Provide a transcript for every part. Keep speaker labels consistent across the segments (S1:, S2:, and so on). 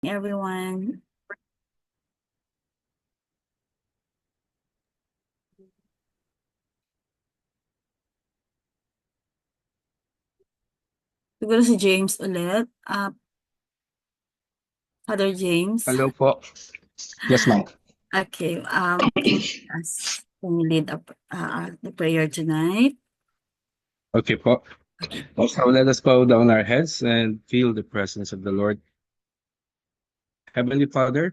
S1: Everyone. Siguro si James ulit. Father James.
S2: Hello po. Yes, ma'am.
S1: Okay. Can you lead up the prayer tonight?
S2: Okay po. So let us bow down our heads and feel the presence of the Lord. Heavenly Father,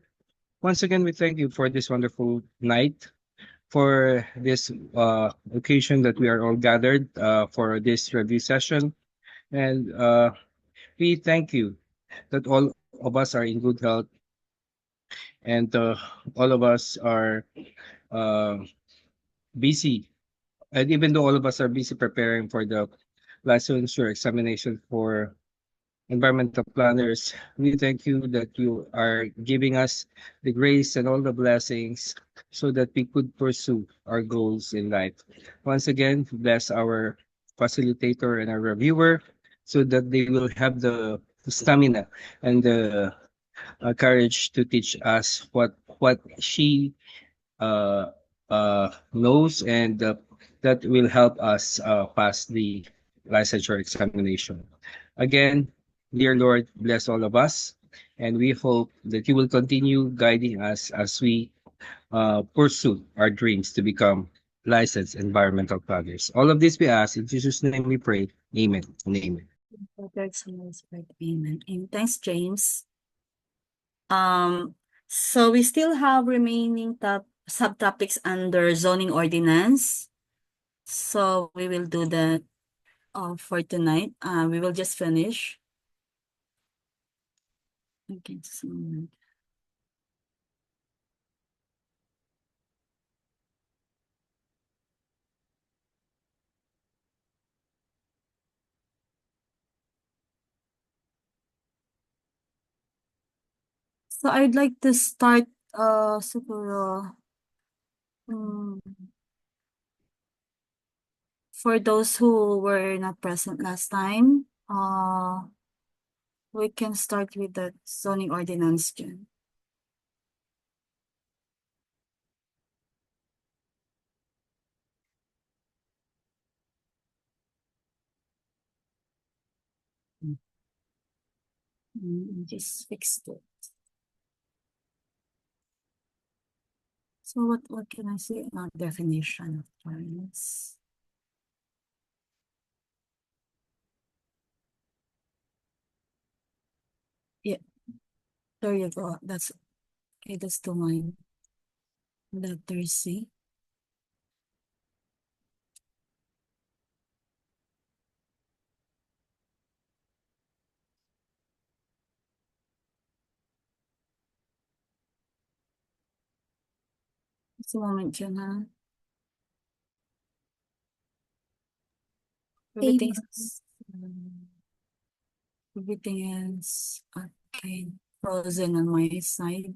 S2: once again, we thank you for this wonderful night, for this occasion that we are all gathered for this review session. And we thank you that all of us are in good health and all of us are uh, busy. And even though all of us are busy preparing for the licensure examination for environmental planners, we thank you that you are giving us the grace and all the blessings so that we could pursue our goals in life. Once again, bless our facilitator and our reviewer so that they will have the stamina and the courage to teach us what she knows and that will help us pass the licensure examination. Again, dear Lord, bless all of us, and we hope that you will continue guiding us as we pursue our dreams to become licensed environmental planners. All of this we ask in Jesus' name we pray. Amen and amen.
S1: Father, Son, Holy Spirit. Amen. And thanks, James. So we still have remaining subtopics under zoning ordinance. So we will do that for tonight. We will just finish. Okay, just a moment. So I'd like to start siguro for those who were not present last time, we can start with the zoning ordinance dyan. Just fixed it. So what can I say about definition of ordinance? Yeah, there you go. That's okay. That's the line. Letter C. Just a moment dyan, ha? Everything
S3: Amen.
S1: is, everything is okay. Frozen on my side.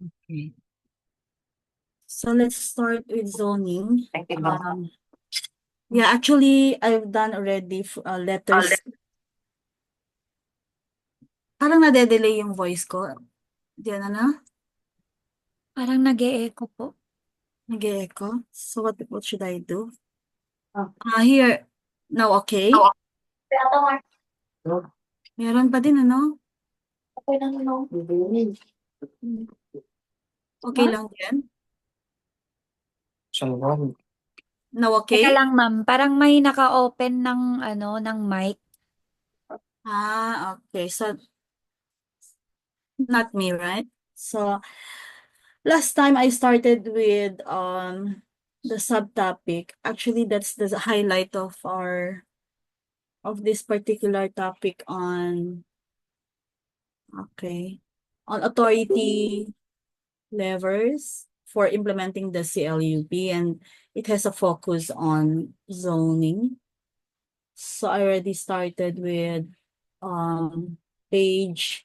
S1: Okay. So let's start with zoning. Yeah, actually, I've done already letters. Parang nade-delay yung voice ko. Diyan na?
S3: Parang nag-e-echo po.
S1: Nag-e-echo. So what should I do? Here. Now, okay? Meron pa din, ano? Okay lang din? Now,
S3: Teka
S1: okay?
S3: lang, ma'am. Parang may naka-open ng mic.
S1: Okay. So, not me, right? So, last time I started with the subtopic. Actually, that's the highlight of this particular topic on authority levers for implementing the CLUP, and it has a focus on zoning. So I already started with page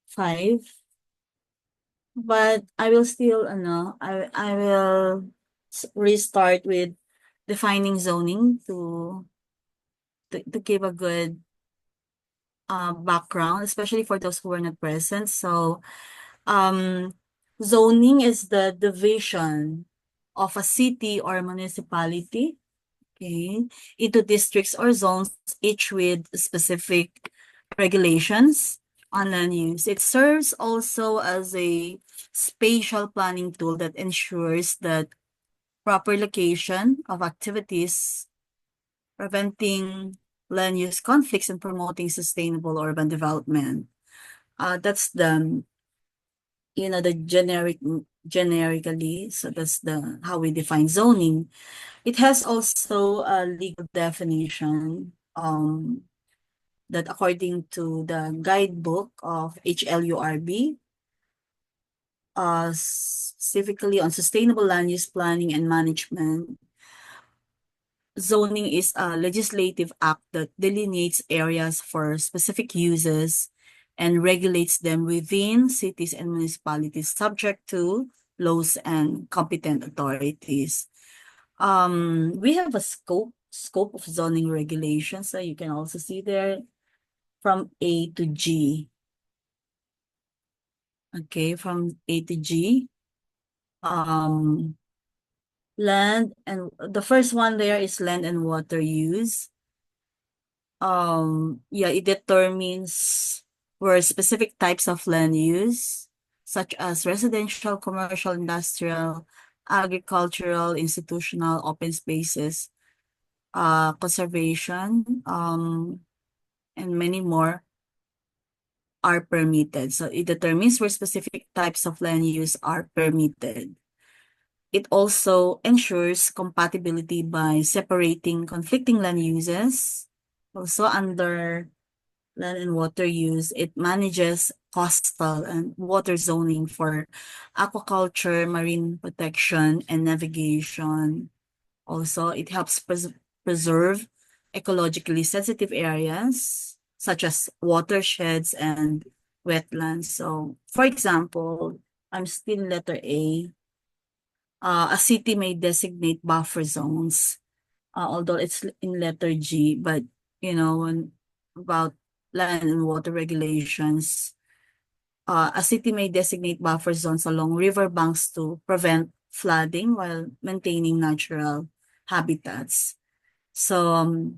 S1: 5, but I will still I will restart with defining zoning to give a good background, especially for those who were not present. So, zoning is the division of a city or municipality, okay, into districts or zones, each with specific regulations on land use. It serves also as a spatial planning tool that ensures that proper location of activities, preventing land use conflicts and promoting sustainable urban development. That's the generically, so that's the how we define zoning. It has also a legal definition, that according to the guidebook of HLURB, specifically on sustainable land use planning and management. Zoning is a legislative act that delineates areas for specific uses and regulates them within cities and municipalities subject to laws and competent authorities. We have a scope of zoning regulations, so you can also see there from A to G. Okay, from A to G. Land and the first one there is land and water use. Yeah, it determines where specific types of land use, such as residential, commercial, industrial, agricultural, institutional, open spaces, conservation, and many more are permitted. So it determines where specific types of land use are permitted. It also ensures compatibility by separating conflicting land uses. Also under land and water use, it manages coastal and water zoning for aquaculture, marine protection, and navigation. Also, it helps preserve ecologically sensitive areas such as watersheds and wetlands. So, for example, I'm still in letter A. A city may designate buffer zones, although it's in letter G, but when about land and water regulations, a city may designate buffer zones along riverbanks to prevent flooding while maintaining natural habitats. So,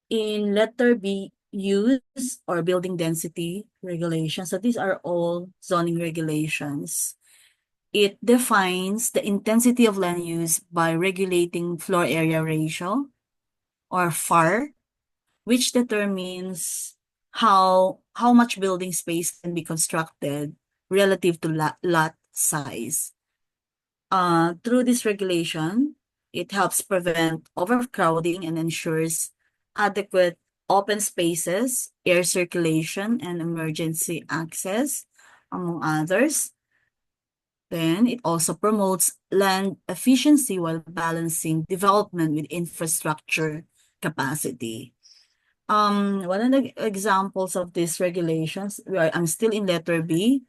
S1: in letter B, use or building density regulations. So these are all zoning regulations. It defines the intensity of land use by regulating floor area ratio or FAR, which determines how much building space can be constructed relative to lot size. Through this regulation, it helps prevent overcrowding and ensures adequate open spaces, air circulation, and emergency access, among others. Then it also promotes land efficiency while balancing development with infrastructure capacity. One of the examples of these regulations, I'm still in letter B,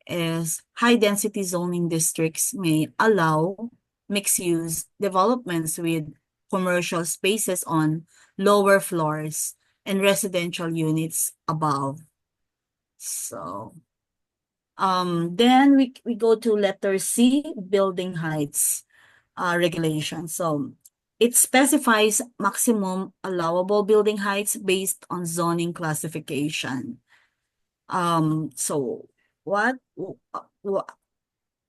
S1: is high-density zoning districts may allow mixed-use developments with commercial spaces on lower floors and residential units above. So, then we go to letter C, building heights regulation. So, it specifies maximum allowable building heights based on zoning classification. So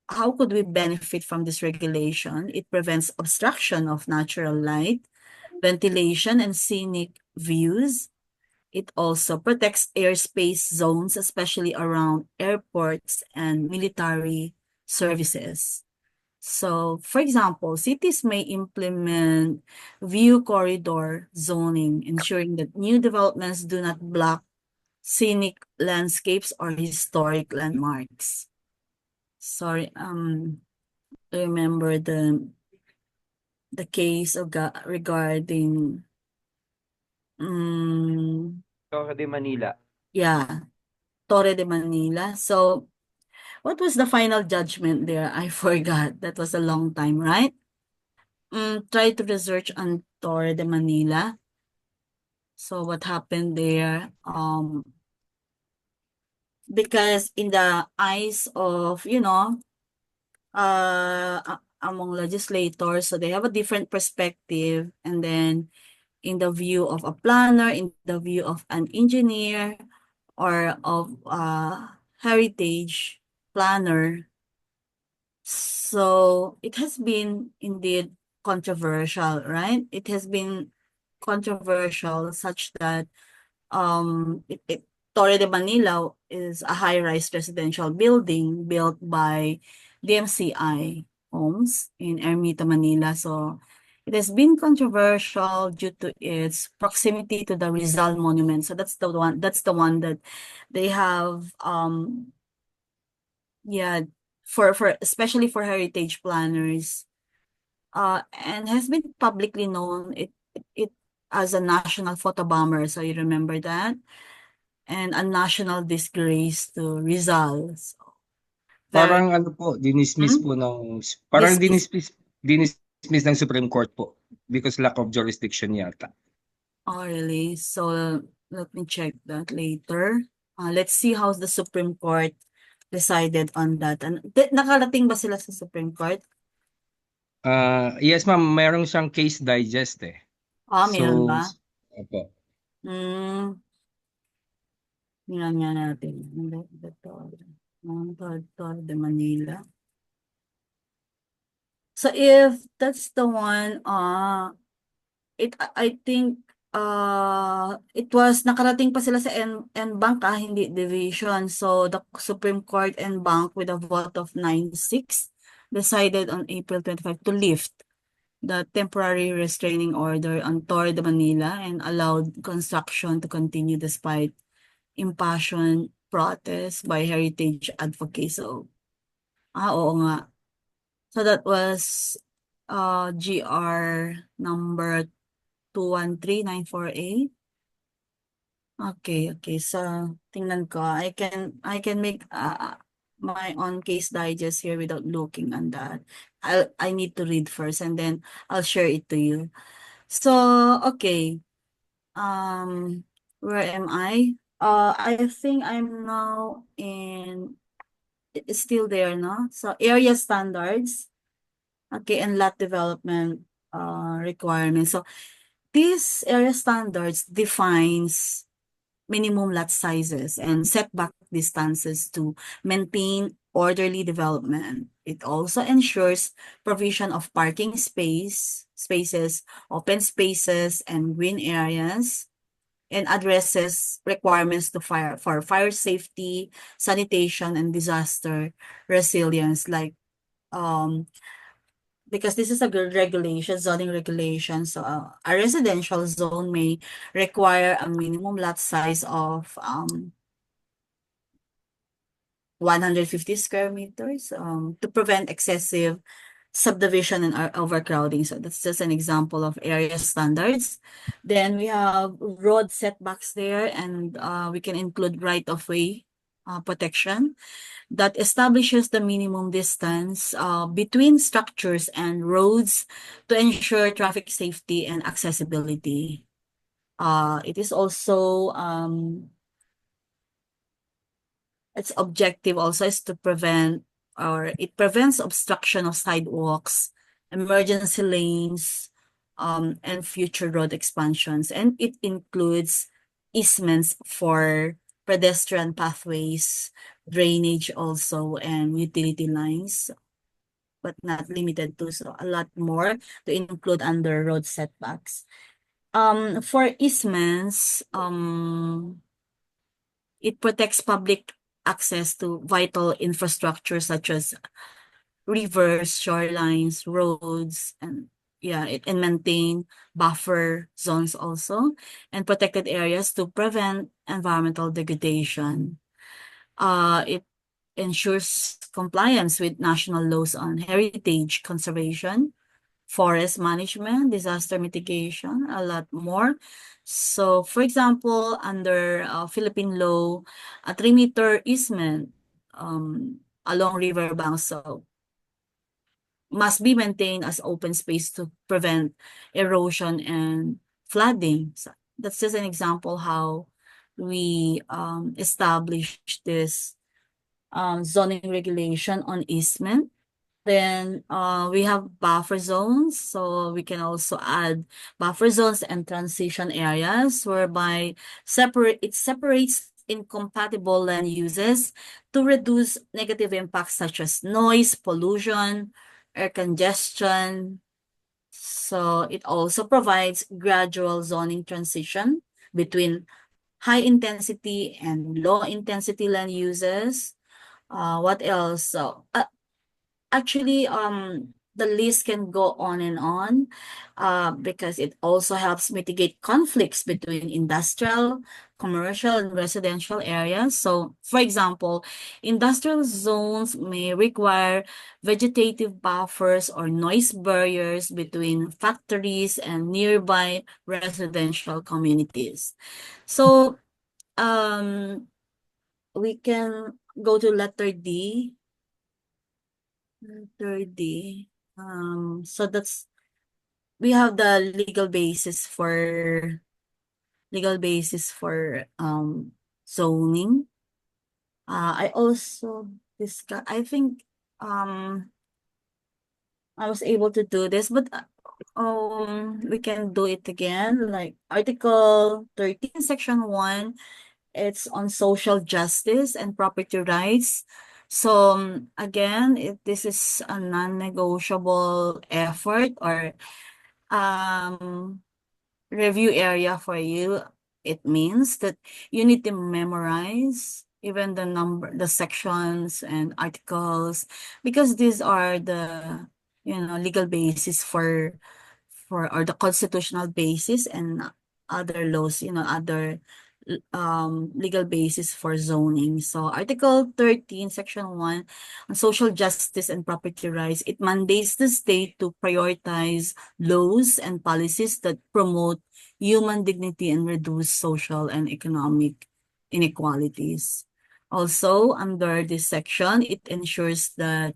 S1: how could we benefit from this regulation? It prevents obstruction of natural light, ventilation, and scenic views. It also protects airspace zones, especially around airports and military services. So, for example, cities may implement view corridor zoning, ensuring that new developments do not block scenic landscapes or historic landmarks. Sorry, remember the case of regarding
S4: Torre de Manila.
S1: yeah, Torre de Manila. So What was the final judgment there? I forgot. That was a long time, right? Try to research on Torre de Manila. So what happened there? Because in the eyes of, among legislators, so they have a different perspective, and then in the view of a planner, in the view of an engineer, or of a heritage planner. So it has been indeed controversial, right? It has been controversial such that Torre de Manila is a high-rise residential building built by DMCI Homes in Ermita, Manila. So it has been controversial due to its proximity to the Rizal Monument. So that's the one that they have yeah, for especially for heritage planners, and has been publicly known it as a national photo bomber. So you remember that? And a national disgrace to Rizal. So, very
S2: Parang ano po, dinismiss
S1: hmm?
S2: po parang
S1: Dismiss.
S2: dinismiss ng Supreme Court po because lack of jurisdiction yata.
S1: Oh, really? So let me check that later. Let's see how the Supreme Court decided on that. And nakarating ba sila sa Supreme Court?
S2: Yes ma'am, mayroon siyang case digest eh.
S1: Meron
S2: So,
S1: ba?
S2: opo.
S1: Hmm, tingnan nga natin. Torre de Manila. So if that's the one, I think it was nakarating pa sila sa NBank, hindi division. So the Supreme Court NBank with a vote of 9-6 decided on April 25 to lift the temporary restraining order on Torre de Manila and allowed construction to continue despite impassioned protests by heritage advocates. So, oo nga. So that was GR number 213948. Okay. So tingnan ko. I can make my own case digest here without looking on that. I need to read first and then I'll share it to you. So okay. Where am I? I think I'm now it's still there, no? So area standards. Okay, and lot development requirements. So these area standards defines minimum lot sizes and setback distances to maintain orderly development. It also ensures provision of parking spaces, open spaces, and green areas, and addresses requirements for fire safety, sanitation, and disaster resilience, like because this is a good regulation, zoning regulation. So a residential zone may require a minimum lot size of 150 square meters to prevent excessive subdivision and overcrowding. So that's just an example of area standards. Then we have road setbacks there, and we can include right-of-way protection that establishes the minimum distance between structures and roads to ensure traffic safety and accessibility. It is also its objective also is to it prevents obstruction of sidewalks, emergency lanes, and future road expansions. And it includes easements for pedestrian pathways, drainage also, and utility lines, but not limited to. So a lot more to include under road setbacks. For easements, it protects public access to vital infrastructure such as rivers, shorelines, roads, and and maintain buffer zones also, and protected areas to prevent environmental degradation. It ensures compliance with national laws on heritage conservation, forest management, disaster mitigation, a lot more. So, for example, under Philippine law, a 3-meter easement along riverbanks, so must be maintained as open space to prevent erosion and flooding. So that's just an example how we establish this zoning regulation on easement. Then we have buffer zones, so we can also add buffer zones and transition areas whereby it separates incompatible land uses to reduce negative impacts such as noise, pollution, air congestion. So it also provides gradual zoning transition between high intensity and low intensity land uses. What else? So actually, the list can go on and on, because it also helps mitigate conflicts between industrial, commercial, and residential areas. So, for example, industrial zones may require vegetative buffers or noise barriers between factories and nearby residential communities. So, we can go to letter D. Letter D. So we have the legal basis for zoning. I also discuss. I think I was able to do this, but we can do it again. Like Article 13, Section 1. It's on social justice and property rights. So again, this is a non-negotiable effort or review area for you. It means that you need to memorize even the sections and articles, because these are the legal basis or the constitutional basis and other laws, other legal basis for zoning. So Article 13, Section 1 on social justice and property rights, it mandates the state to prioritize laws and policies that promote human dignity and reduce social and economic inequalities. Also, under this section, it ensures that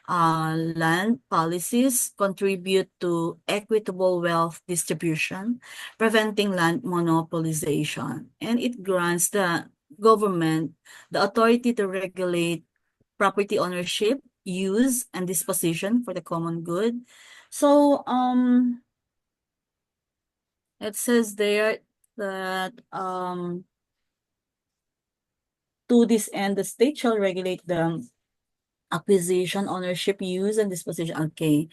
S1: land policies contribute to equitable wealth distribution, preventing land monopolization, and it grants the government the authority to regulate property ownership, use, and disposition for the common good. So, it says there that to this end, the state shall regulate the acquisition, ownership, use, and disposition. Okay.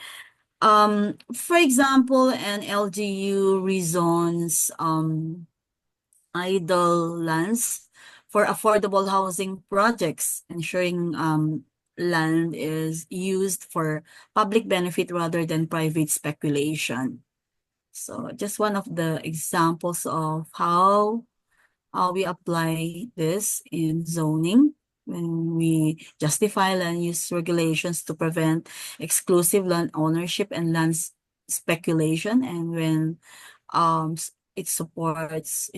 S1: For example, an LGU rezones idle lands for affordable housing projects, ensuring land is used for public benefit rather than private speculation. So just one of the examples of how we apply this in zoning when we justify land use regulations to prevent exclusive land ownership and land speculation, and when it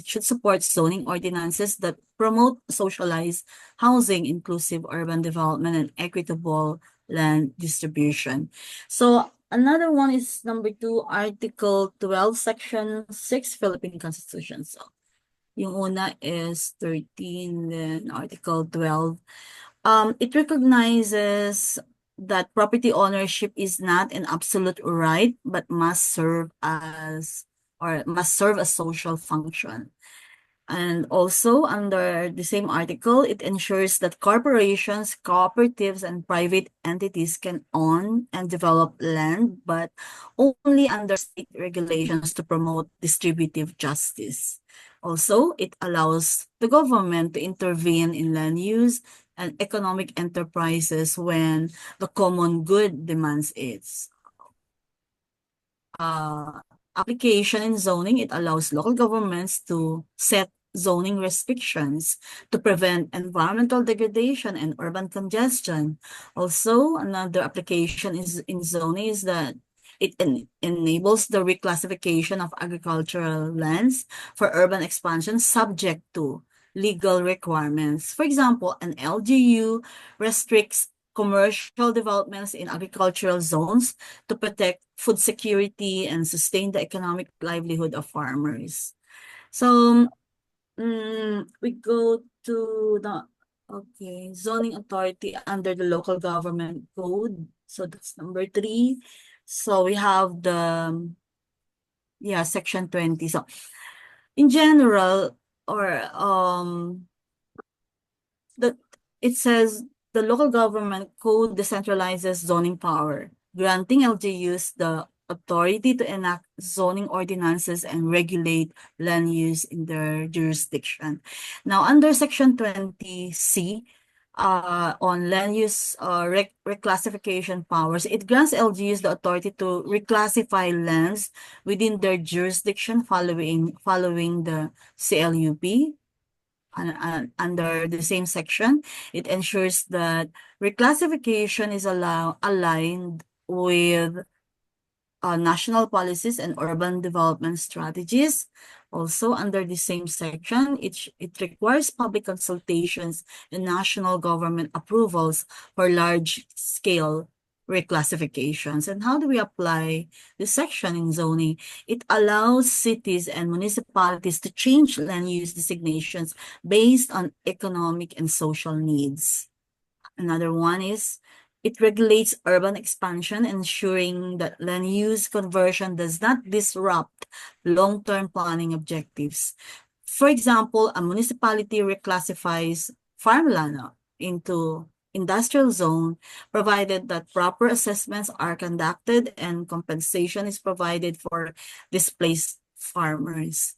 S1: should support zoning ordinances that promote socialized housing, inclusive urban development, and equitable land distribution. So another one is number 2, Article 12, Section 6, Philippine Constitution. So yung una is 13, then Article 12. It recognizes that property ownership is not an absolute right, but must serve a social function. And also, under the same article, it ensures that corporations, cooperatives, and private entities can own and develop land, but only under state regulations to promote distributive justice. Also, it allows the government to intervene in land use and economic enterprises when the common good demands it. Application in zoning, it allows local governments to set zoning restrictions to prevent environmental degradation and urban congestion. Also, another application in zoning is that it enables the reclassification of agricultural lands for urban expansion subject to legal requirements. For example, an LGU restricts commercial developments in agricultural zones to protect food security and sustain the economic livelihood of farmers. So we go to the zoning authority under the local government code. So that's number 3. So we have the section 20. So in general, or it says the local government code decentralizes zoning power, granting LGUs the authority to enact zoning ordinances and regulate land use in their jurisdiction. Now, under Section 20C, on land use reclassification powers, it grants LGUs the authority to reclassify lands within their jurisdiction following the CLUP. Under the same section, it ensures that reclassification is aligned with national policies and urban development strategies. Also, under the same section, it requires public consultations and national government approvals for large-scale reclassifications. And how do we apply this section in zoning? It allows cities and municipalities to change land use designations based on economic and social needs. Another one is it regulates urban expansion, ensuring that land use conversion does not disrupt long-term planning objectives. For example, a municipality reclassifies farmland into industrial zone, provided that proper assessments are conducted and compensation is provided for displaced farmers.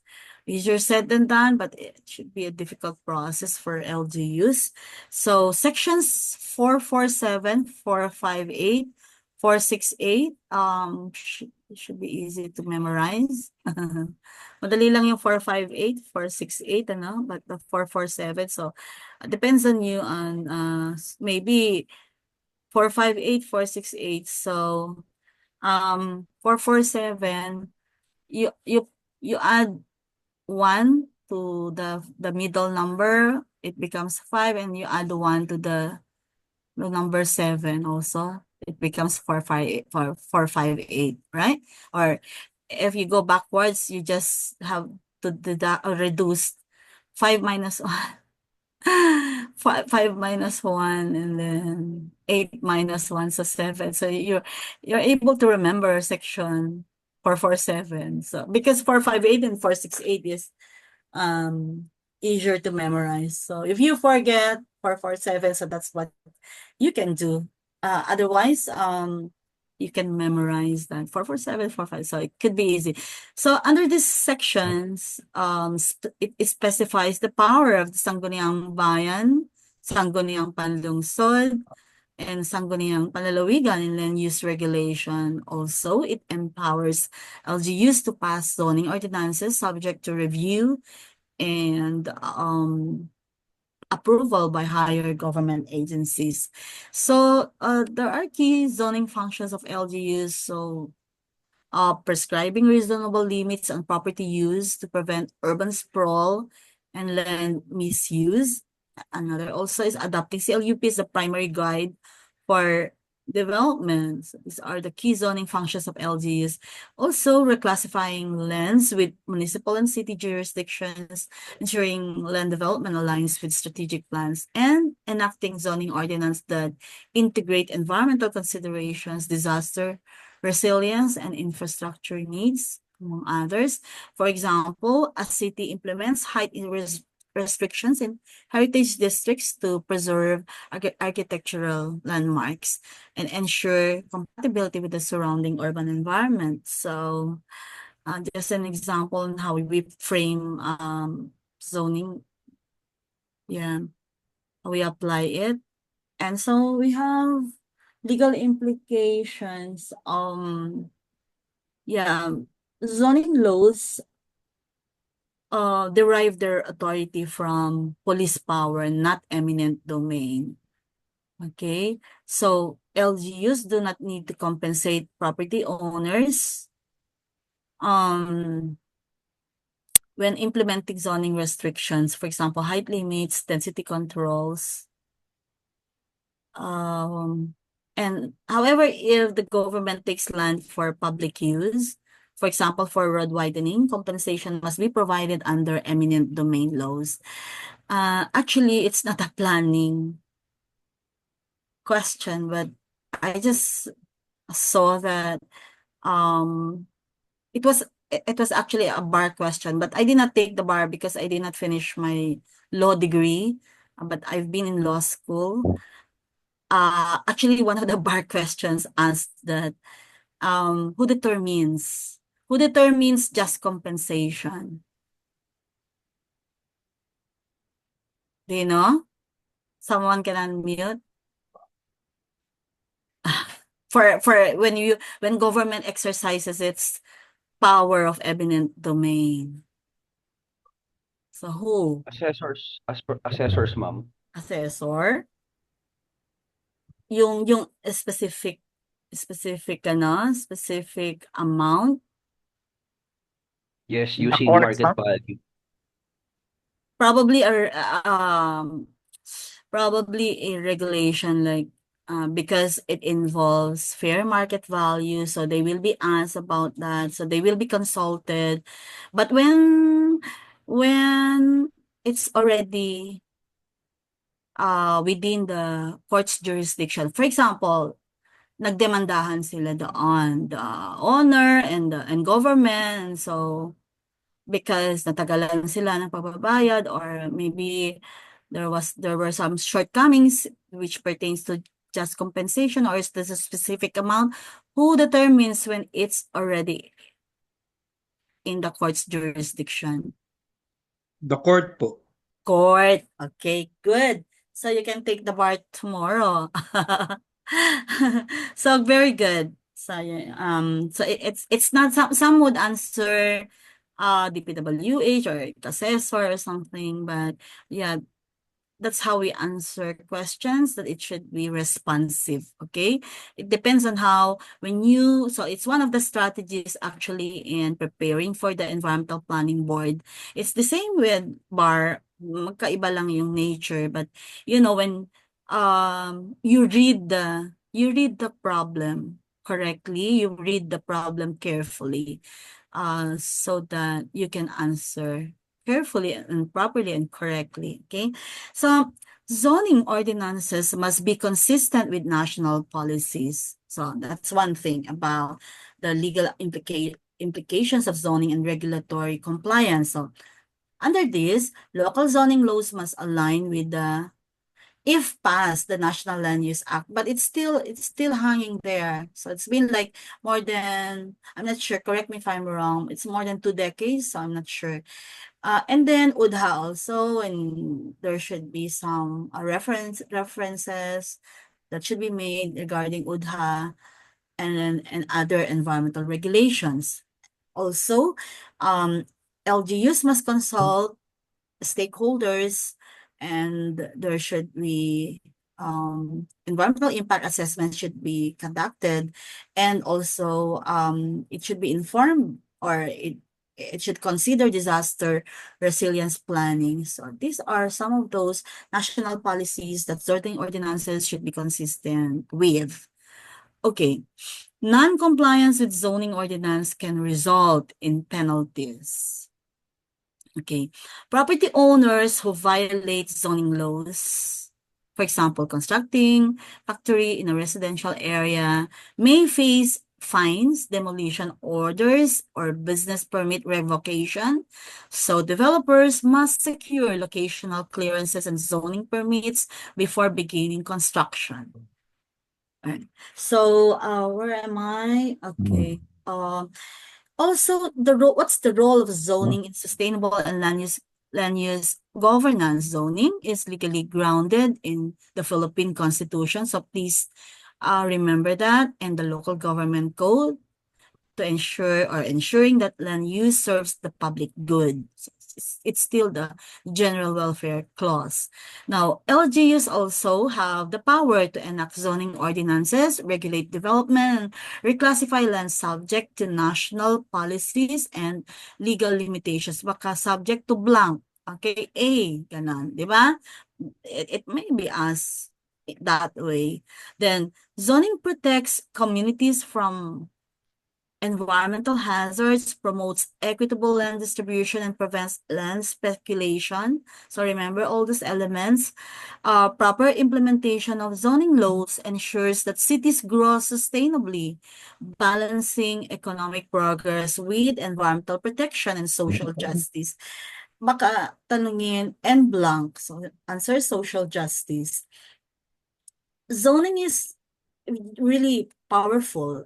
S1: Easier said than done, but it should be a difficult process for LGUs. So sections 447, 458, 468, should be easy to memorize. Madali lang yung 458, 468, but the 447, so depends on you on maybe 458, 468. So 447, you add 1 to the middle number, it becomes 5, and you add 1 to the number 7 also, it becomes 458, right? Or if you go backwards, you just have to reduce 5 minus 1. 5 minus 1, and then 8 minus 1, so 7. So you're able to remember section 447. So because 458 and 468 is easier to memorize. So if you forget 447, so that's what you can do. Otherwise, you can memorize that 447, 45. So it could be easy. So under these sections, it specifies the power of the Sangguniang Bayan, Sangguniang Panlungsod, and Sangguniang Panlalawigan in land use regulation. Also, it empowers LGUs to pass zoning ordinances subject to review and approval by higher government agencies. So there are key zoning functions of LGUs. So prescribing reasonable limits on property use to prevent urban sprawl and land misuse. Another also is adopting CLUP as the primary guide for development. So these are the key zoning functions of LGUs. Also, reclassifying lands with municipal and city jurisdictions, ensuring land development aligns with strategic plans, and enacting zoning ordinance that integrate environmental considerations, disaster resilience, and infrastructure needs, among others. For example, a city implements height restrictions in heritage districts to preserve architectural landmarks and ensure compatibility with the surrounding urban environment. So just an example on how we frame zoning. Yeah, we apply it. And so we have legal implications. Zoning laws derive their authority from police power, not eminent domain. Okay, so LGUs do not need to compensate property owners when implementing zoning restrictions, for example, height limits, density controls. And however, if the government takes land for public use, for example, for road widening, compensation must be provided under eminent domain laws. Actually, it's not a planning question, but I just saw that it was actually a bar question, but I did not take the bar because I did not finish my law degree, but I've been in law school. Actually, one of the bar questions asked that who determines just compensation? Do you know? Someone can unmute. For when government exercises its power of eminent domain. So who?
S4: Assessors, ma'am.
S1: Assessor? Yung specific amount?
S4: Yes,
S5: The
S4: using
S5: court,
S4: market
S5: ma'am.
S4: value.
S1: Probably a regulation like because it involves fair market value, so they will be asked about that, so they will be consulted. But when it's already within the court's jurisdiction, for example, nagdemandahan sila doon, the owner and government, so because natagalan sila ng pagbabayad, or maybe there were some shortcomings which pertains to just compensation, or is this a specific amount, who determines when it's already in the court's jurisdiction?
S2: The court po.
S1: Court. Okay, good. So you can take the bar tomorrow. So very good. So it's not some would answer DPWH or assessor or something, but yeah, that's how we answer questions, that it should be responsive. Okay, it depends on how so it's one of the strategies actually in preparing for the environmental planning board. It's the same with bar, magkaiba lang yung nature, but when you read the problem correctly, you read the problem carefully, so that you can answer carefully and properly and correctly. Okay, so zoning ordinances must be consistent with national policies. So that's one thing about the legal implications of zoning and regulatory compliance. So under this, local zoning laws must align with if passed, the National Land Use Act, but it's still hanging there. So it's been like more than, I'm not sure, correct me if I'm wrong, it's more than 2 decades, so I'm not sure. And then UDHA also, and there should be some references that should be made regarding UDHA and other environmental regulations. Also, LGUs must consult stakeholders, and there should be environmental impact assessment should be conducted, and also it should be informed, or it should consider disaster resilience planning. So these are some of those national policies that certain ordinances should be consistent with. Okay, non-compliance with zoning ordinance can result in penalties. Okay, property owners who violate zoning laws, for example, constructing factory in a residential area, may face fines, demolition orders, or business permit revocation. So developers must secure locational clearances and zoning permits before beginning construction. All right. So where am I? Okay. Also, what's the role of zoning in sustainable and land use governance? Zoning is legally grounded in the Philippine Constitution, so please remember that, and the local government code, to ensuring that land use serves the public good. It's still the general welfare clause. Now, LGUs also have the power to enact zoning ordinances, regulate development, and reclassify land subject to national policies and legal limitations. Baka subject to blank. Okay, A, ganon, di ba? It may be as that way. Then zoning protects communities from environmental hazards, promotes equitable land distribution, and prevents land speculation. So remember all these elements. Proper implementation of zoning laws ensures that cities grow sustainably, balancing economic progress with environmental protection and social justice. Baka tanungin and blank. So answer social justice. Zoning is really powerful.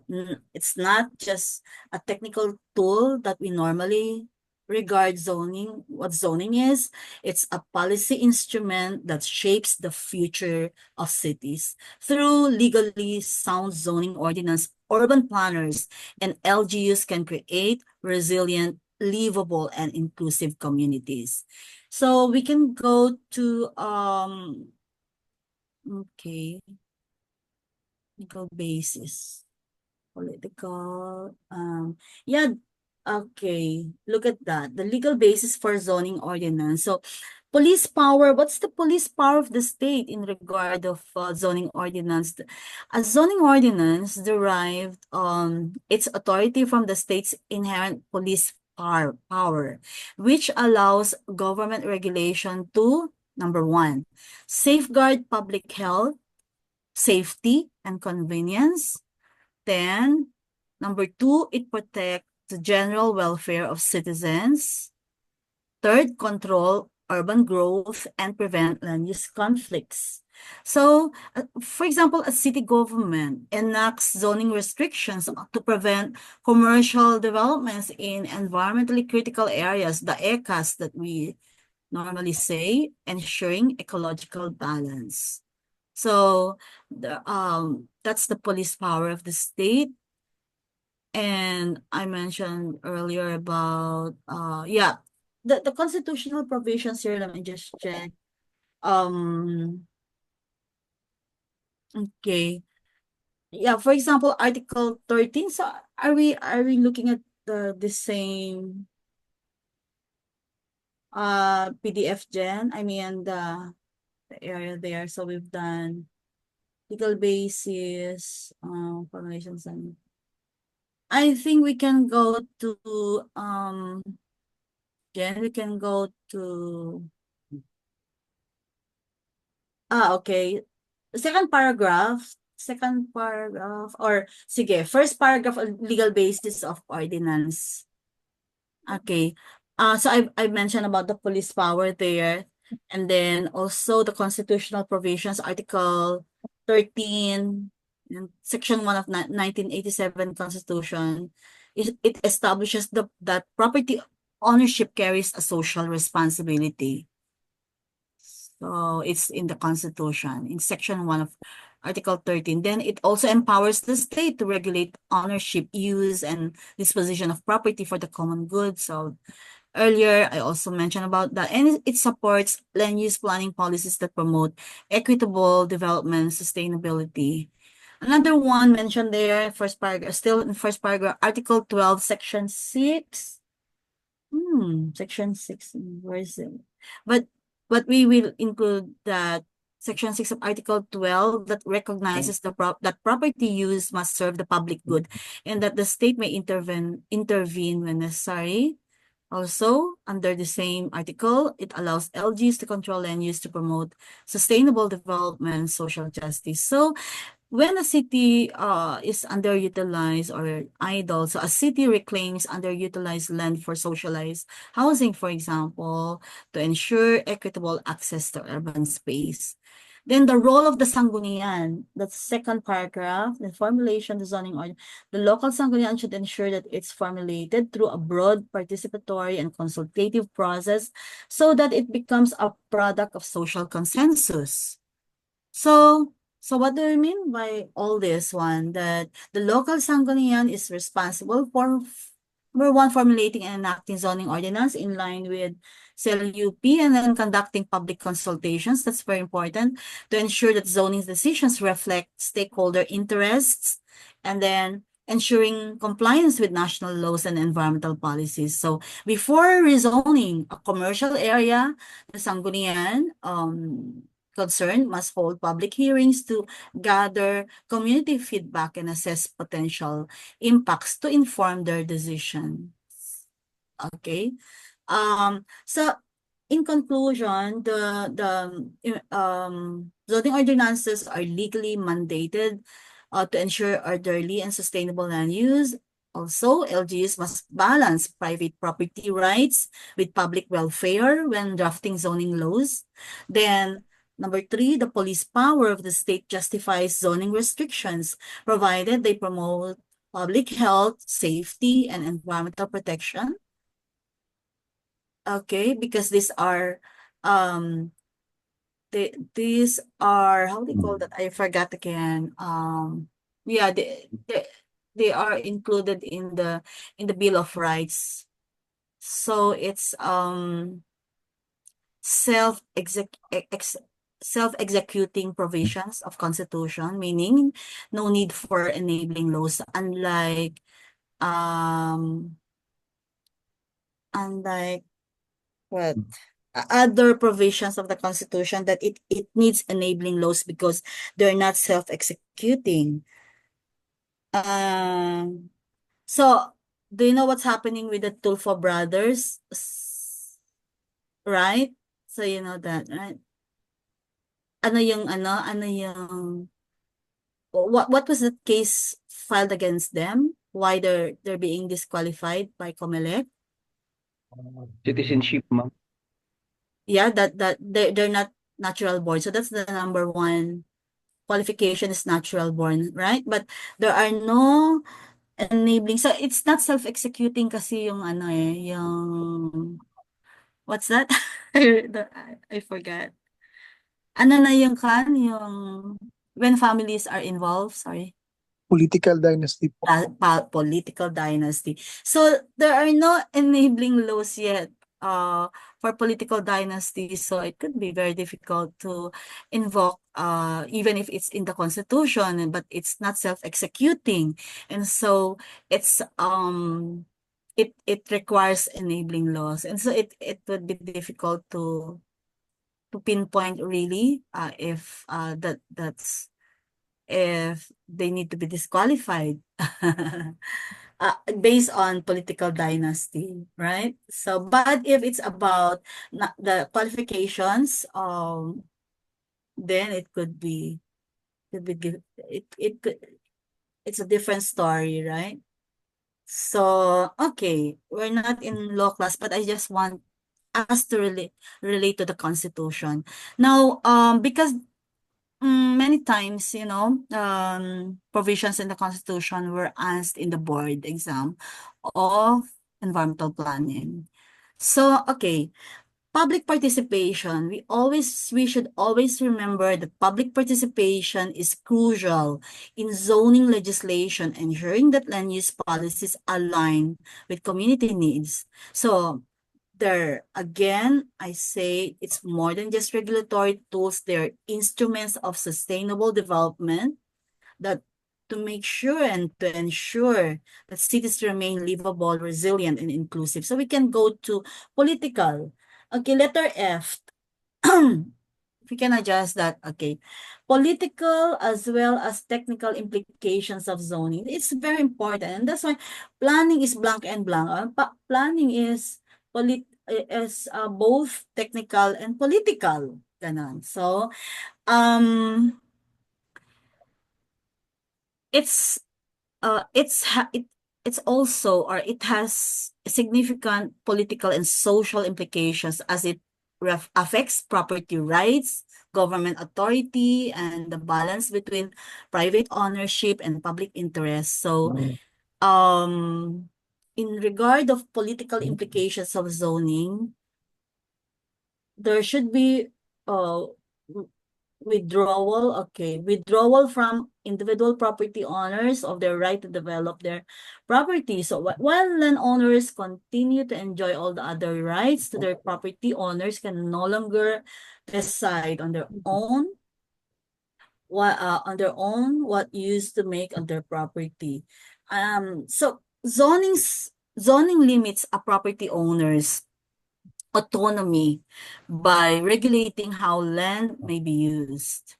S1: It's not just a technical tool that we normally regard zoning, what zoning is. It's a policy instrument that shapes the future of cities. Through legally sound zoning ordinance, urban planners and LGUs can create resilient, livable, and inclusive communities. So we can go to okay, legal basis. Political, yeah, okay, look at that. The legal basis for zoning ordinance. So, police power, what's the police power of the state in regard of zoning ordinance? A zoning ordinance derived its authority from the state's inherent police power, which allows government regulation to, number one, safeguard public health, safety, and convenience. Then, number two, it protects the general welfare of citizens. Third, control urban growth and prevent land use conflicts. So, for example, a city government enacts zoning restrictions to prevent commercial developments in environmentally critical areas, the ECAs that we normally say, ensuring ecological balance. So that's the police power of the state. And I mentioned earlier about yeah, the constitutional provisions here, let me just check. Okay. Yeah, for example, Article 13. So are we looking at the same PDF gen? I mean the area there. So we've done legal basis, formulations, and I think we can go to then we can go to okay. Second paragraph, or sige, first paragraph of legal basis of ordinance. Okay. So I mentioned about the police power there, and then also the constitutional provisions, Article 13, and Section 1 of 1987 Constitution. It establishes that property ownership carries a social responsibility. So it's in the Constitution, in Section 1 of Article 13. Then it also empowers the state to regulate ownership, use, and disposition of property for the common good. So earlier, I also mentioned about that. And it supports land use planning policies that promote equitable development, sustainability. Another one mentioned there, first paragraph, still in first paragraph, Article 12, Section 6. Section 6, where is it? But we will include that Section 6 of Article 12 that recognizes that property use must serve the public good and that the state may intervene when necessary. Also, under the same article, it allows LGs to control land use to promote sustainable development, social justice. So, when a city is underutilized or idle, so a city reclaims underutilized land for socialized housing, for example, to ensure equitable access to urban space. Then the role of the sanggunian, that's second paragraph, the formulation, the zoning order. The local sanggunian should ensure that it's formulated through a broad participatory and consultative process so that it becomes a product of social consensus. So what do you mean by all this one? That the local sanggunian is responsible for number one, formulating and enacting zoning ordinance in line with CLUP, and then conducting public consultations. That's very important to ensure that zoning decisions reflect stakeholder interests, and then ensuring compliance with national laws and environmental policies. So before rezoning a commercial area, the sanggunian concerned must hold public hearings to gather community feedback and assess potential impacts to inform their decisions. Okay. So in conclusion, zoning ordinances are legally mandated to ensure orderly and sustainable land use. Also, LGUs must balance private property rights with public welfare when drafting zoning laws. Then, number 3, the police power of the state justifies zoning restrictions, provided they promote public health, safety, and environmental protection. Okay, because um these are, how do you call that? I forgot again. Yeah, they are included in the Bill of Rights. So it's self exec ex self-executing provisions of Constitution, meaning no need for enabling laws, unlike what other provisions of the Constitution, that it needs enabling laws because they're not self-executing. So do you know what's happening with the Tulfo brothers? Right? So you know that, right? Ano yung what was the case filed against them? Why they're being disqualified by COMELEC?
S4: Citizenship, ma'am.
S1: Yeah, that they're not natural born. So that's the number one qualification, is natural born, right? But there are no enabling. So it's not self-executing kasi yung yung what's that? I forgot. Ano na yung when families are involved, sorry.
S5: Political dynasty po.
S1: Political dynasty. So there are no enabling laws yet for political dynasty. So it could be very difficult to invoke even if it's in the Constitution, but it's not self-executing. And so it's it requires enabling laws. And so it would be difficult to pinpoint really if that's if they need to be disqualified based on political dynasty, right? So, but if it's about the qualifications, then it could be it's a different story, right? So, okay, we're not in law class, but I just want us to relate to the Constitution. Now, because many times, provisions in the Constitution were asked in the board exam of environmental planning. So, okay, public participation. We should always remember that public participation is crucial in zoning legislation, ensuring that land use policies align with community needs. So, there again, I say it's more than just regulatory tools. They're instruments of sustainable development that to make sure and to ensure that cities remain livable, resilient, and inclusive. So we can go to political. Okay, letter F. If we can adjust that, okay. Political as well as technical implications of zoning. It's very important. And that's why planning is blank and blank. Planning is both technical and political. Ganon. So, it's also, or it has significant political and social implications as it affects property rights, government authority, and the balance between private ownership and public interest. So, in regard of political implications of zoning, there should be withdrawal from individual property owners of their right to develop their property. So while landowners continue to enjoy all the other rights to their property, owners can no longer decide on their own what use to make on their property. So zoning limits a property owner's autonomy by regulating how land may be used.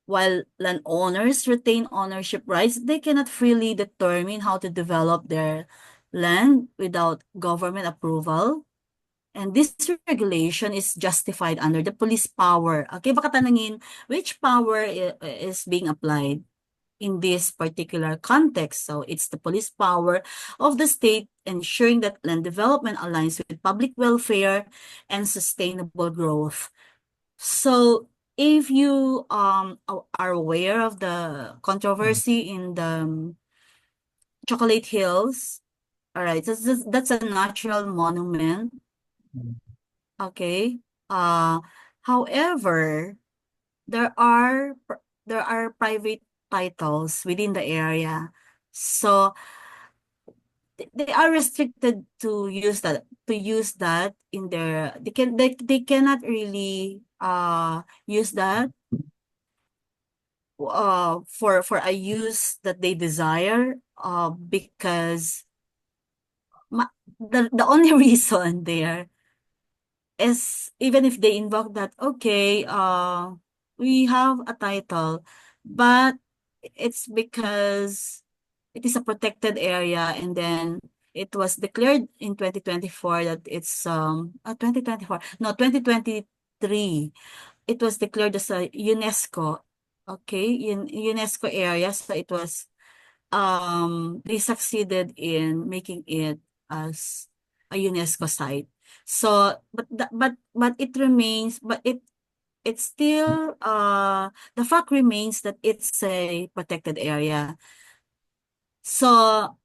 S1: While landowners retain ownership rights, they cannot freely determine how to develop their land without government approval. And this regulation is justified under the police power. Okay, baka tanungin, which power is being applied in this particular context? So it's the police power of the state ensuring that land development aligns with public welfare and sustainable growth. So if you are aware of the controversy in the Chocolate Hills, all right, that's a natural monument. Okay. However, there are private titles within the area. So they are restricted to use that in their they cannot really use that for a use that they desire because the only reason there is even if they invoke that, okay, we have a title, but it's because it is a protected area, and then it was declared in 2024 that it's 2024, no, 2023, it was declared as a UNESCO, okay, UNESCO area. So it was they succeeded in making it as a UNESCO site. So but it remains, but it's still the fact remains that it's a protected area. So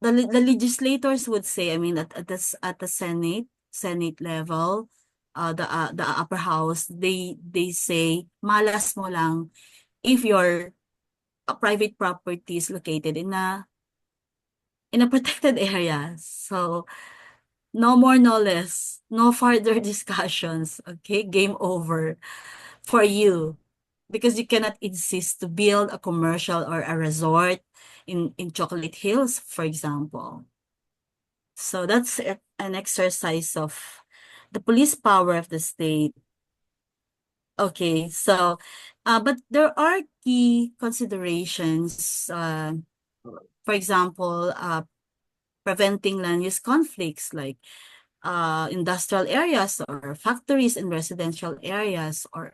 S1: the legislators would say, I mean, at the Senate level, the upper house, they say malas mo lang if your private property is located in a protected area. So no more, no less, no further discussions. Okay, game over for you, because you cannot insist to build a commercial or a resort in Chocolate Hills, for example. So that's an exercise of the police power of the state. Okay, so but there are key considerations. For example, preventing land use conflicts like industrial areas or factories in residential areas, or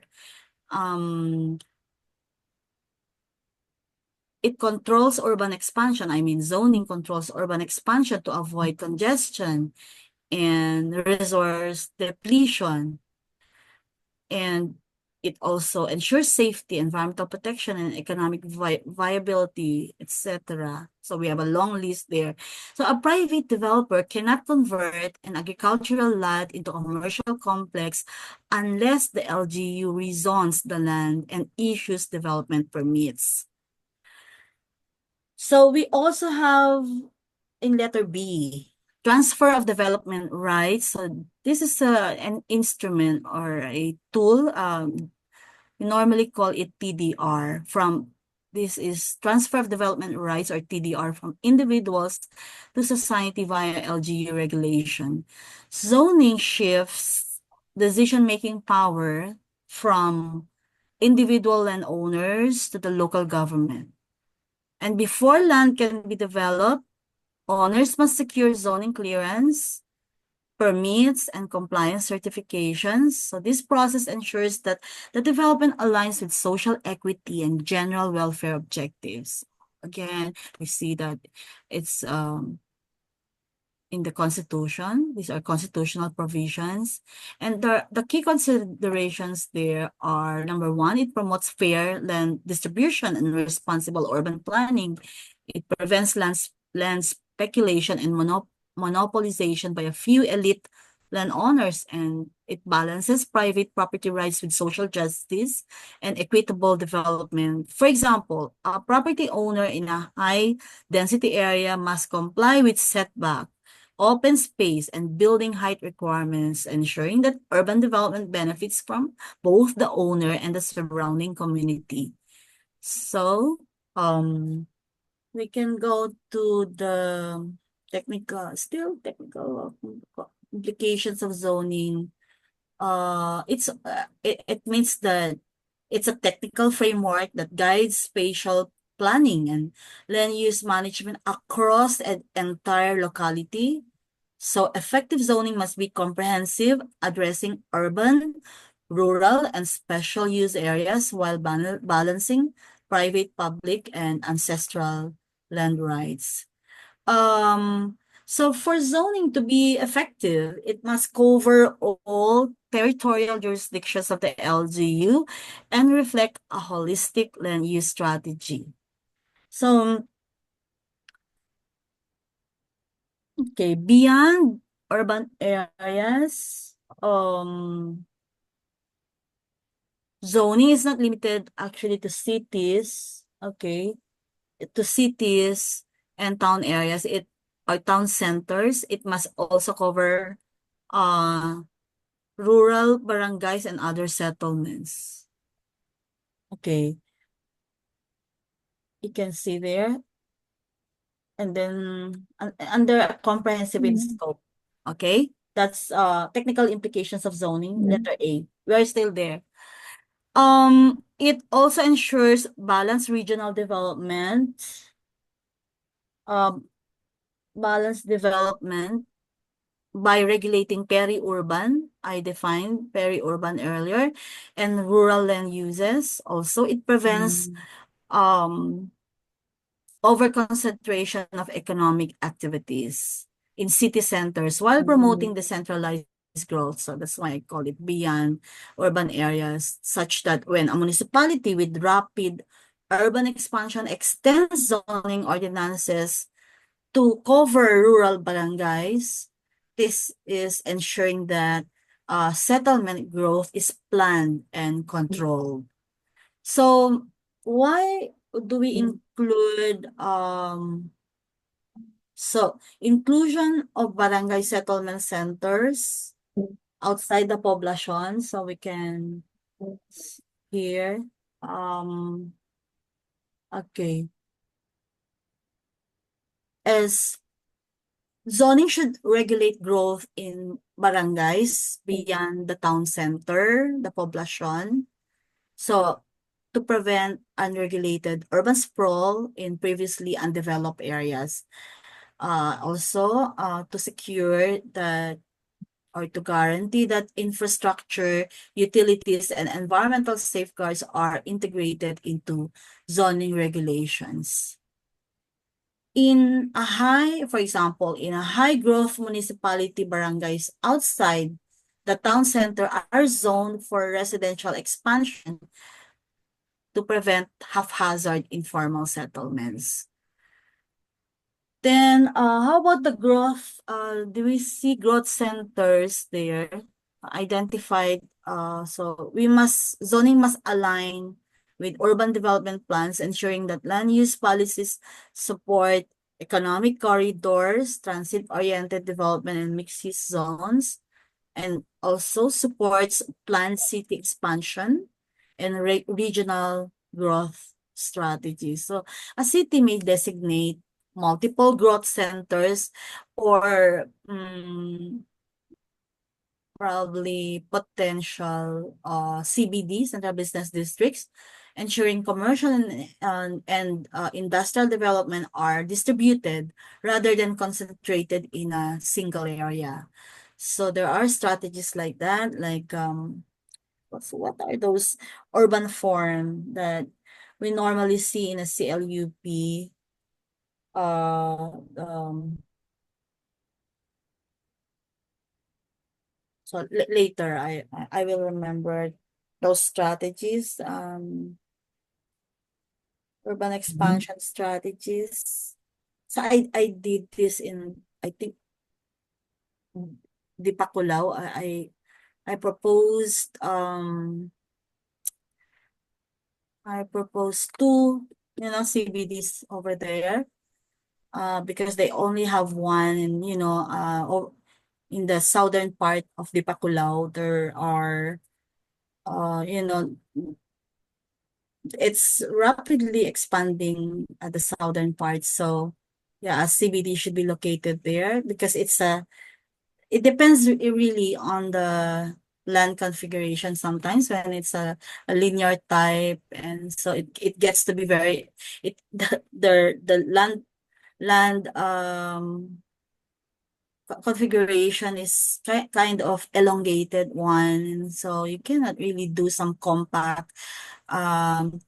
S1: it controls urban expansion. I mean, zoning controls urban expansion to avoid congestion and resource depletion. And it also ensures safety, environmental protection, and economic viability, etc. So we have a long list there. So a private developer cannot convert an agricultural lot into a commercial complex unless the LGU rezones the land and issues development permits. So we also have in letter B, transfer of development rights. So this is an instrument or a tool. We normally call it TDR. This is transfer of development rights, or TDR, from individuals to society via LGU regulation. Zoning shifts decision-making power from individual landowners to the local government. And before land can be developed, owners must secure zoning clearance, permits, and compliance certifications. So this process ensures that the development aligns with social equity and general welfare objectives. Again, we see that it's in the Constitution. These are constitutional provisions. And the key considerations there are, number one, it promotes fair land distribution and responsible urban planning. It prevents land speculation and monopolization by a few elite landowners, and it balances private property rights with social justice and equitable development. For example, a property owner in a high-density area must comply with setback, open space, and building height requirements, ensuring that urban development benefits from both the owner and the surrounding community. So, we can go to the technical implications of zoning, it means that it's a technical framework that guides spatial planning and land use management across an entire locality. So effective zoning must be comprehensive, addressing urban, rural, and special use areas while balancing private, public, and ancestral land rights. So for zoning to be effective, it must cover all territorial jurisdictions of the LGU and reflect a holistic land use strategy. So, okay, beyond urban areas, zoning is not limited actually to cities, okay, to cities and town areas, or town centers. It must also cover rural barangays and other settlements. Okay. You can see there. And then under a comprehensive in scope. Okay. That's technical implications of zoning, letter A. We are still there. It also ensures balanced regional development. Balanced development by regulating peri-urban. I defined peri-urban earlier, and rural land uses. Also, it prevents overconcentration of economic activities in city centers while promoting decentralized growth. So that's why I call it beyond urban areas, such that when a municipality with rapid urban expansion extends zoning ordinances to cover rural barangays, this is ensuring that settlement growth is planned and controlled. So why do we include inclusion of barangay settlement centers outside the poblacion, so we can here okay, as zoning should regulate growth in barangays beyond the town center, the poblacion. So to prevent unregulated urban sprawl in previously undeveloped areas. Also, to secure that or to guarantee that infrastructure, utilities, and environmental safeguards are integrated into zoning regulations. For example, in a high-growth municipality, barangays outside the town center are zoned for residential expansion to prevent haphazard informal settlements. Then, how about the growth? Do we see growth centers there identified? So zoning must align with urban development plans, ensuring that land use policies support economic corridors, transit-oriented development, and mixed-use zones, and also supports planned city expansion and regional growth strategies. So a city may designate multiple growth centers or probably potential CBD, central business districts, ensuring commercial and industrial development are distributed rather than concentrated in a single area. So there are strategies like that, like what are those urban form that we normally see in a CLUP? So later I will remember those strategies, urban expansion strategies. So I did this in, I think, Dipakulaw. I proposed two, CBDs over there, because they only have one, and in the southern part of Dipakulaw, there are, it's rapidly expanding at the southern part. So yeah, a CBD should be located there because it's it depends really on the land configuration sometimes when it's a linear type, and so it gets to be very the land configuration is kind of elongated one, so you cannot really do some um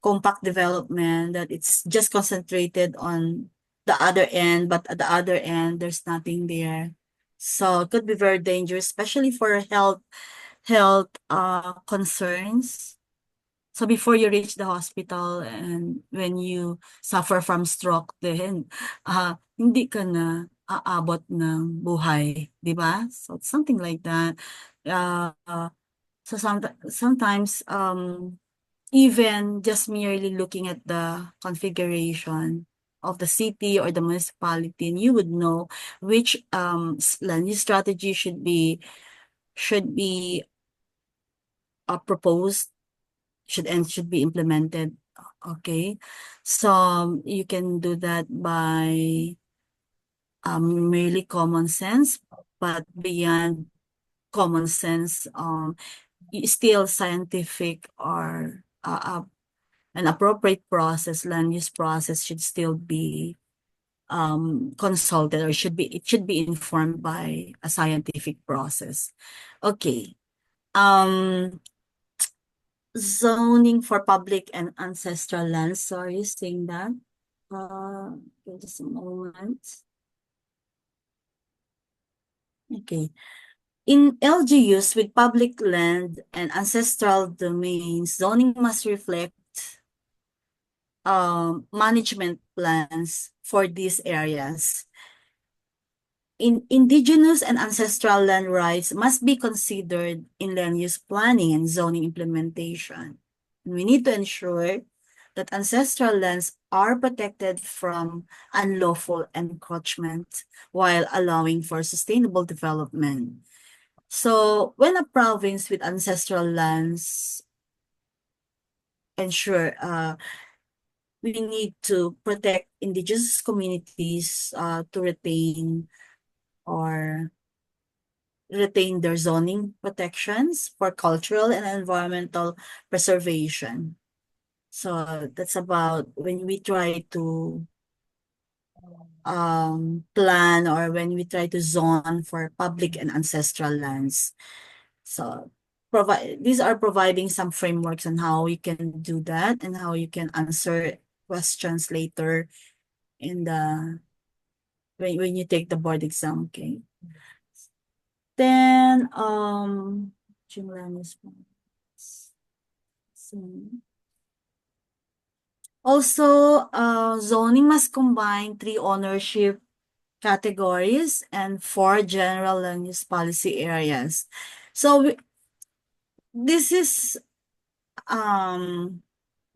S1: compact development that it's just concentrated on the other end, but at the other end there's nothing there. So it could be very dangerous, especially for health concerns. So before you reach the hospital and when you suffer from stroke, then hindi ka na aabot ng buhay, di ba? So something like that. Uh, so sometimes even just merely looking at the configuration of the city or the municipality, and you would know which land use strategy should be proposed, should be implemented. Okay, so you can do that by merely common sense, but beyond common sense, still scientific or an appropriate process, land use process should still be consulted, or it should be informed by a scientific process. Okay. Zoning for public and ancestral lands. Sorry, saying that. Just a moment. Okay. In LGUs with public land and ancestral domains, zoning must reflect management plans for these areas. Indigenous and ancestral land rights must be considered in land use planning and zoning implementation. And we need to ensure that ancestral lands are protected from unlawful encroachment while allowing for sustainable development. So when a province with ancestral lands ensure we need to protect indigenous communities to retain their zoning protections for cultural and environmental preservation. So that's about when we try to plan, or when we try to zone for public and ancestral lands. So these are providing some frameworks on how you can do that and how you can answer questions later in the when you take the board exam. Okay. Then also zoning must combine 3 ownership categories and 4 general land use policy areas. So this is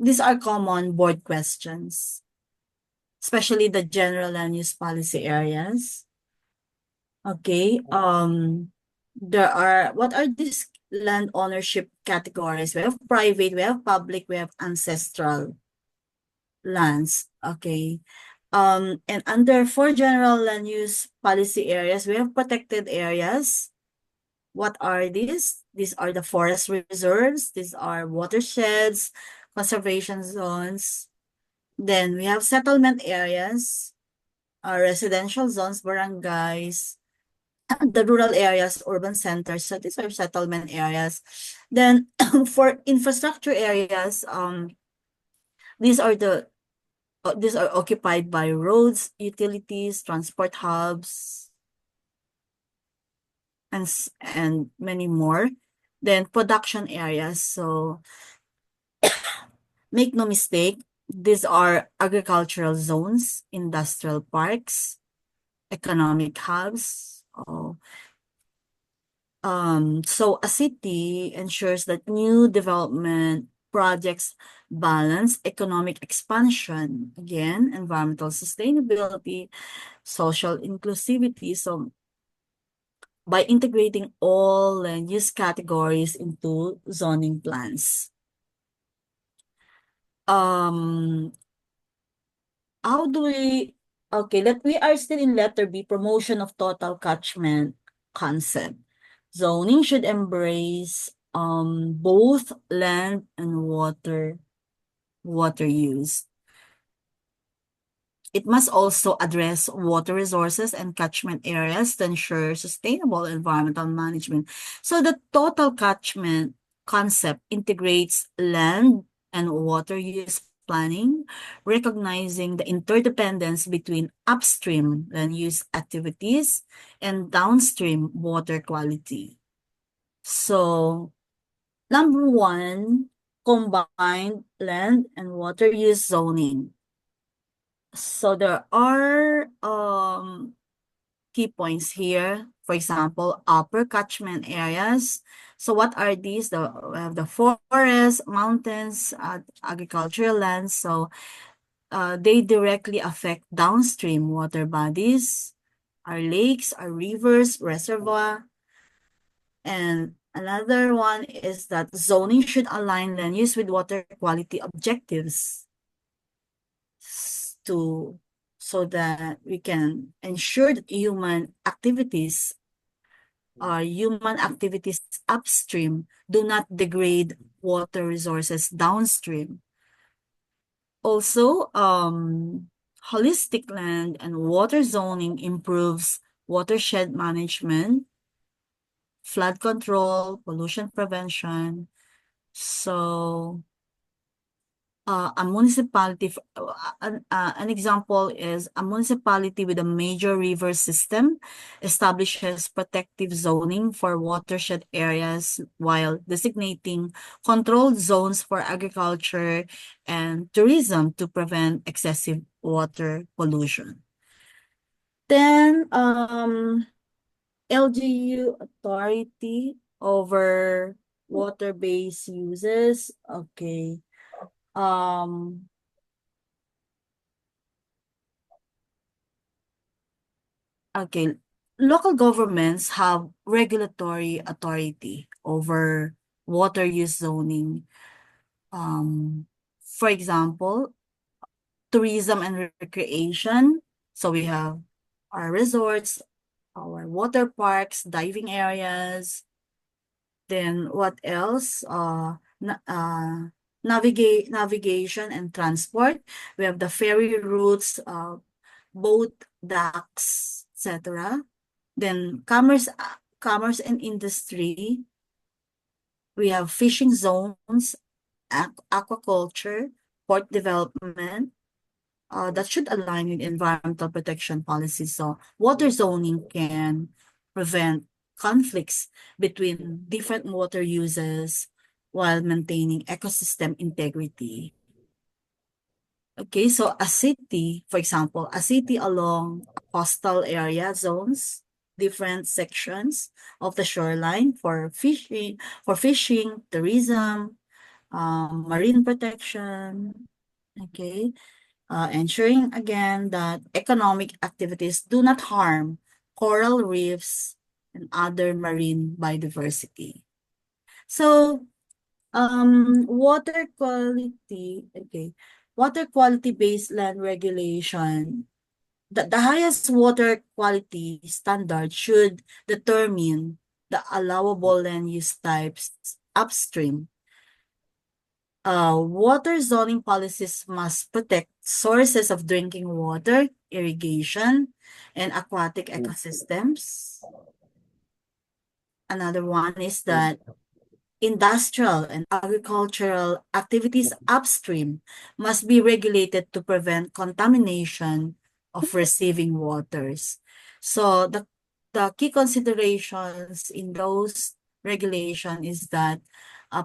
S1: these are common board questions, especially the general land use policy areas. Okay, what are these land ownership categories? We have private, we have public, we have ancestral lands. Okay. And under 4 general land use policy areas, we have protected areas. What are these? These are the forest reserves. These are watersheds, conservation zones. Then we have settlement areas, residential zones, barangays, the rural areas, urban centers. So these are settlement areas. Then for infrastructure areas, these are occupied by roads, utilities, transport hubs, and many more. Then production areas. So make no mistake, these are agricultural zones, industrial parks, economic hubs. So a city ensures that new development projects balance economic expansion, again, environmental sustainability, social inclusivity. So by integrating all land use categories into zoning plans. How do we, okay, we are still in letter B, promotion of total catchment concept. Zoning should embrace both land and water use. It must also address water resources and catchment areas to ensure sustainable environmental management. So the total catchment concept integrates land and water use planning, recognizing the interdependence between upstream land use activities and downstream water quality. So, number one, combined land and water use zoning. So there are key points here. For example, upper catchment areas. So what are these? We have the forests, mountains, agricultural lands. So they directly affect downstream water bodies, our lakes, our rivers, reservoir. And another one is that zoning should align land use with water quality objectives so that we can ensure that human activities upstream do not degrade water resources downstream. Also, holistic land and water zoning improves watershed management, flood control, pollution prevention. So, a municipality, an example is a municipality with a major river system establishes protective zoning for watershed areas while designating controlled zones for agriculture and tourism to prevent excessive water pollution. Then, LGU authority over water-based uses. Okay. Okay, local governments have regulatory authority over water use zoning. For example, tourism and recreation. So we have our resorts, our water parks, diving areas. Then what else? Navigation and transport. We have the ferry routes, boat docks, etc. Then commerce and industry. We have fishing zones, aquaculture, port development. That should align with environmental protection policies. So water zoning can prevent conflicts between different water uses while maintaining ecosystem integrity. Okay, so a city, for example, a city along coastal area zones, different sections of the shoreline for fishing, tourism, marine protection. Okay, ensuring again that economic activities do not harm coral reefs and other marine biodiversity. So, water quality, okay. Water quality-based land regulation. The highest water quality standard should determine the allowable land use types upstream. Water zoning policies must protect sources of drinking water, irrigation, and aquatic ecosystems. Another one is that industrial and agricultural activities upstream must be regulated to prevent contamination of receiving waters. So the key considerations in those regulation is that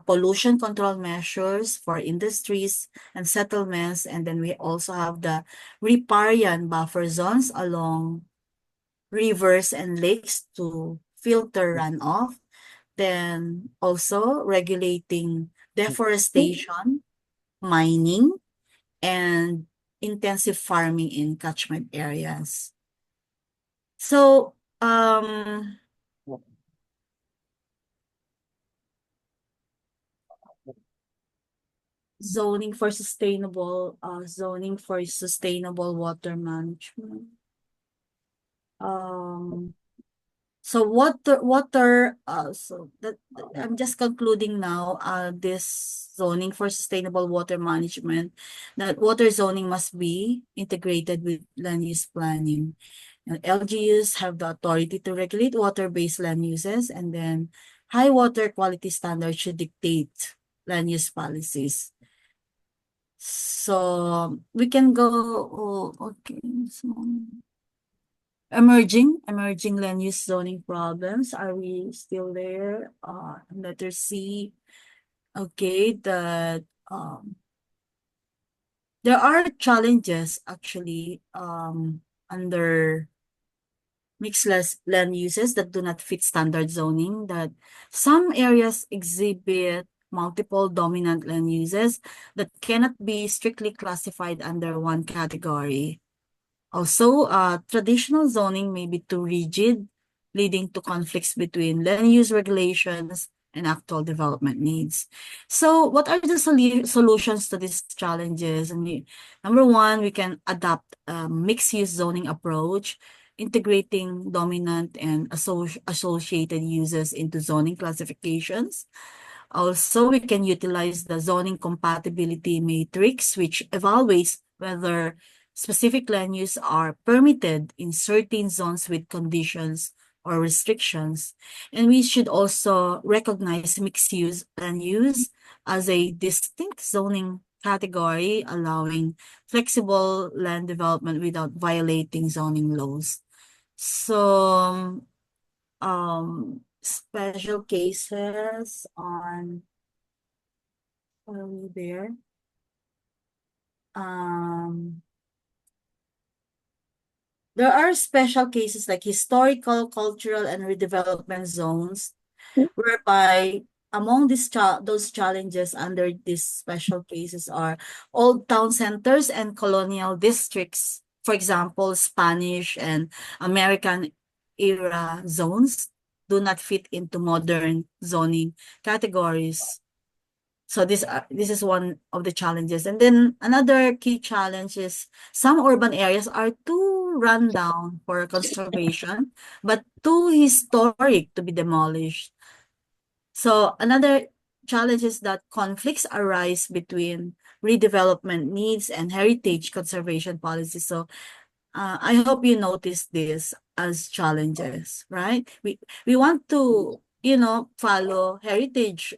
S1: pollution control measures for industries and settlements, and then we also have the riparian buffer zones along rivers and lakes to filter runoff. Then also regulating deforestation, mining, and intensive farming in catchment areas. So, zoning for sustainable water management. So I'm just concluding now, this zoning for sustainable water management, that water zoning must be integrated with land use planning. And LGUs have the authority to regulate water-based land uses, and then high water quality standards should dictate land use policies. So we can go, okay, so emerging land use zoning problems. Are we still there? Letter C. Okay, that there are challenges actually under mixed land uses that do not fit standard zoning, that some areas exhibit multiple dominant land uses that cannot be strictly classified under one category. Also, traditional zoning may be too rigid, leading to conflicts between land use regulations and actual development needs. So what are the solutions to these challenges? Number one, we can adopt a mixed-use zoning approach, integrating dominant and associated uses into zoning classifications. Also, we can utilize the zoning compatibility matrix, which evaluates whether specific land use are permitted in certain zones with conditions or restrictions. And we should also recognize mixed-use land use as a distinct zoning category, allowing flexible land development without violating zoning laws. So, special cases on, are we there? There are special cases like historical, cultural, and redevelopment zones, whereby among those challenges under these special cases are old town centers and colonial districts. For example, Spanish and American era zones do not fit into modern zoning categories. So this is one of the challenges. And then another key challenge is some urban areas are too run down for conservation, but too historic to be demolished. So another challenge is that conflicts arise between redevelopment needs and heritage conservation policies. So I hope you notice this as challenges, right? We want to, follow heritage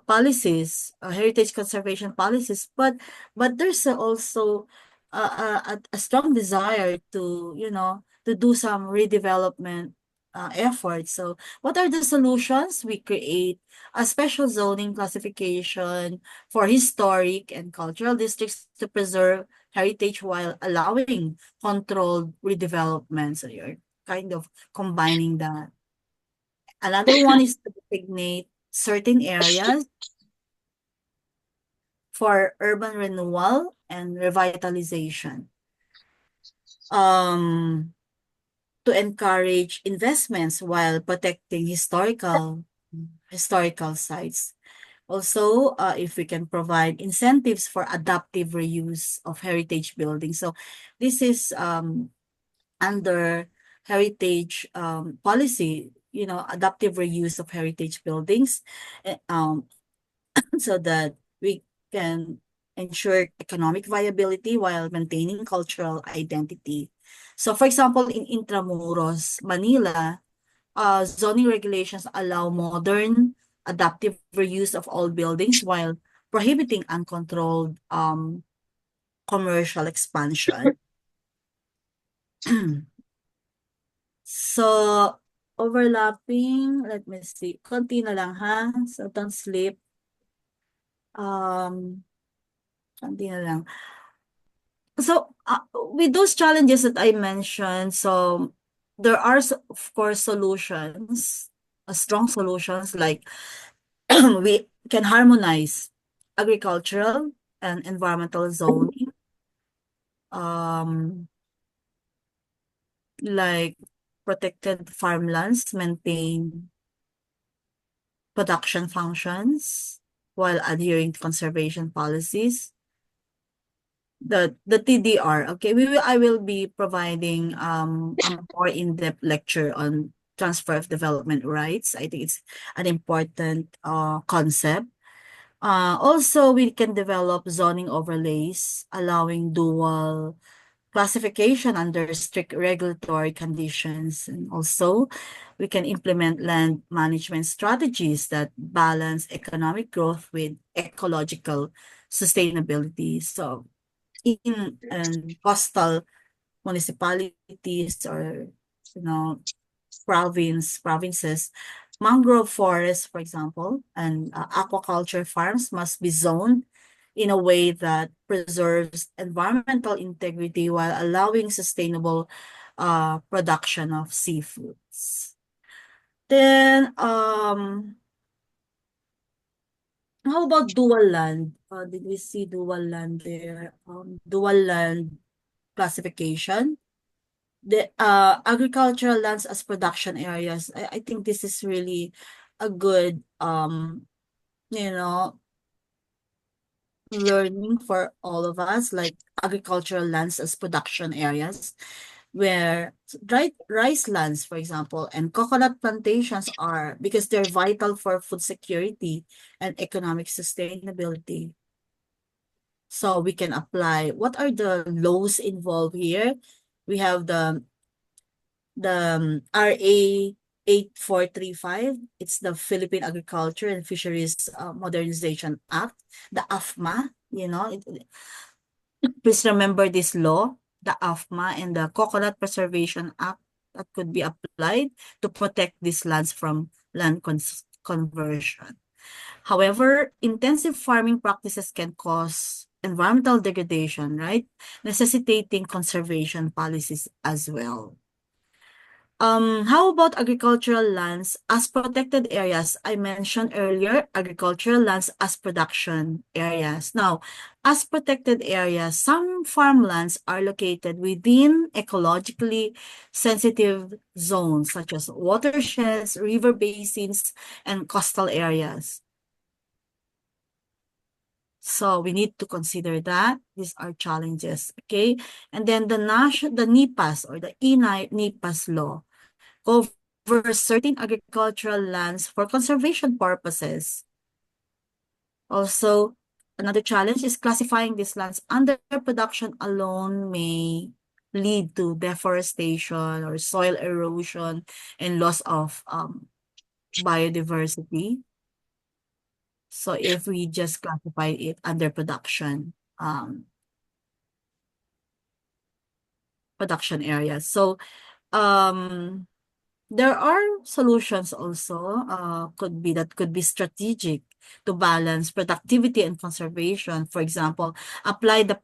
S1: policies, heritage conservation policies, but there's also a strong desire to, to do some redevelopment efforts. So what are the solutions? We create a special zoning classification for historic and cultural districts to preserve heritage while allowing controlled redevelopment. So you're kind of combining that. Another one is to designate certain areas for urban renewal and revitalization. To encourage investments while protecting historical sites. Also, if we can provide incentives for adaptive reuse of heritage buildings. So this is under heritage policy, adaptive reuse of heritage buildings, so that we can ensure economic viability while maintaining cultural identity. So for example, in Intramuros, Manila, zoning regulations allow modern adaptive reuse of old buildings while prohibiting uncontrolled commercial expansion. So, overlapping, let me see, konti na lang ha, so don't sleep. Konti na lang. So, with those challenges that I mentioned, so there are, of course, solutions, strong solutions, like we can harmonize agricultural and environmental zoning, like protected farmlands maintain production functions while adhering to conservation policies. the TDR. Okay, I will be providing a more in-depth lecture on transfer of development rights. I think it's an important concept. Also, we can develop zoning overlays, allowing dual classification under strict regulatory conditions. And also, we can implement land management strategies that balance economic growth with ecological sustainability. So, in coastal municipalities or, you know, provinces, mangrove forests, for example, and aquaculture farms must be zoned in a way that preserves environmental integrity while allowing sustainable production of seafoods. Then, how about dual land? Did we see dual land there? Dual land classification. The agricultural lands as production areas. I think this is really a good you know learning for all of us, like agricultural lands as production areas, where rice lands, for example, and coconut plantations are, because they're vital for food security and economic sustainability. So we can apply, what are the laws involved here? We have the RA 8435. It's the Philippine Agriculture and Fisheries Modernization Act, the AFMA, please remember this law, the AFMA and the Coconut Preservation Act, that could be applied to protect these lands from land conversion. However, intensive farming practices can cause environmental degradation, right? Necessitating conservation policies as well. How about agricultural lands as protected areas? I mentioned earlier, agricultural lands as production areas. Now, as protected areas, some farmlands are located within ecologically sensitive zones, such as watersheds, river basins, and coastal areas. So we need to consider that. These are challenges, okay? And then the NIPAS or the NIPAS law covers certain agricultural lands for conservation purposes. Also, another challenge is classifying these lands under production alone may lead to deforestation or soil erosion and loss of biodiversity. So if we just classify it under production areas. So there are solutions also could be strategic to balance productivity and conservation. For example, apply the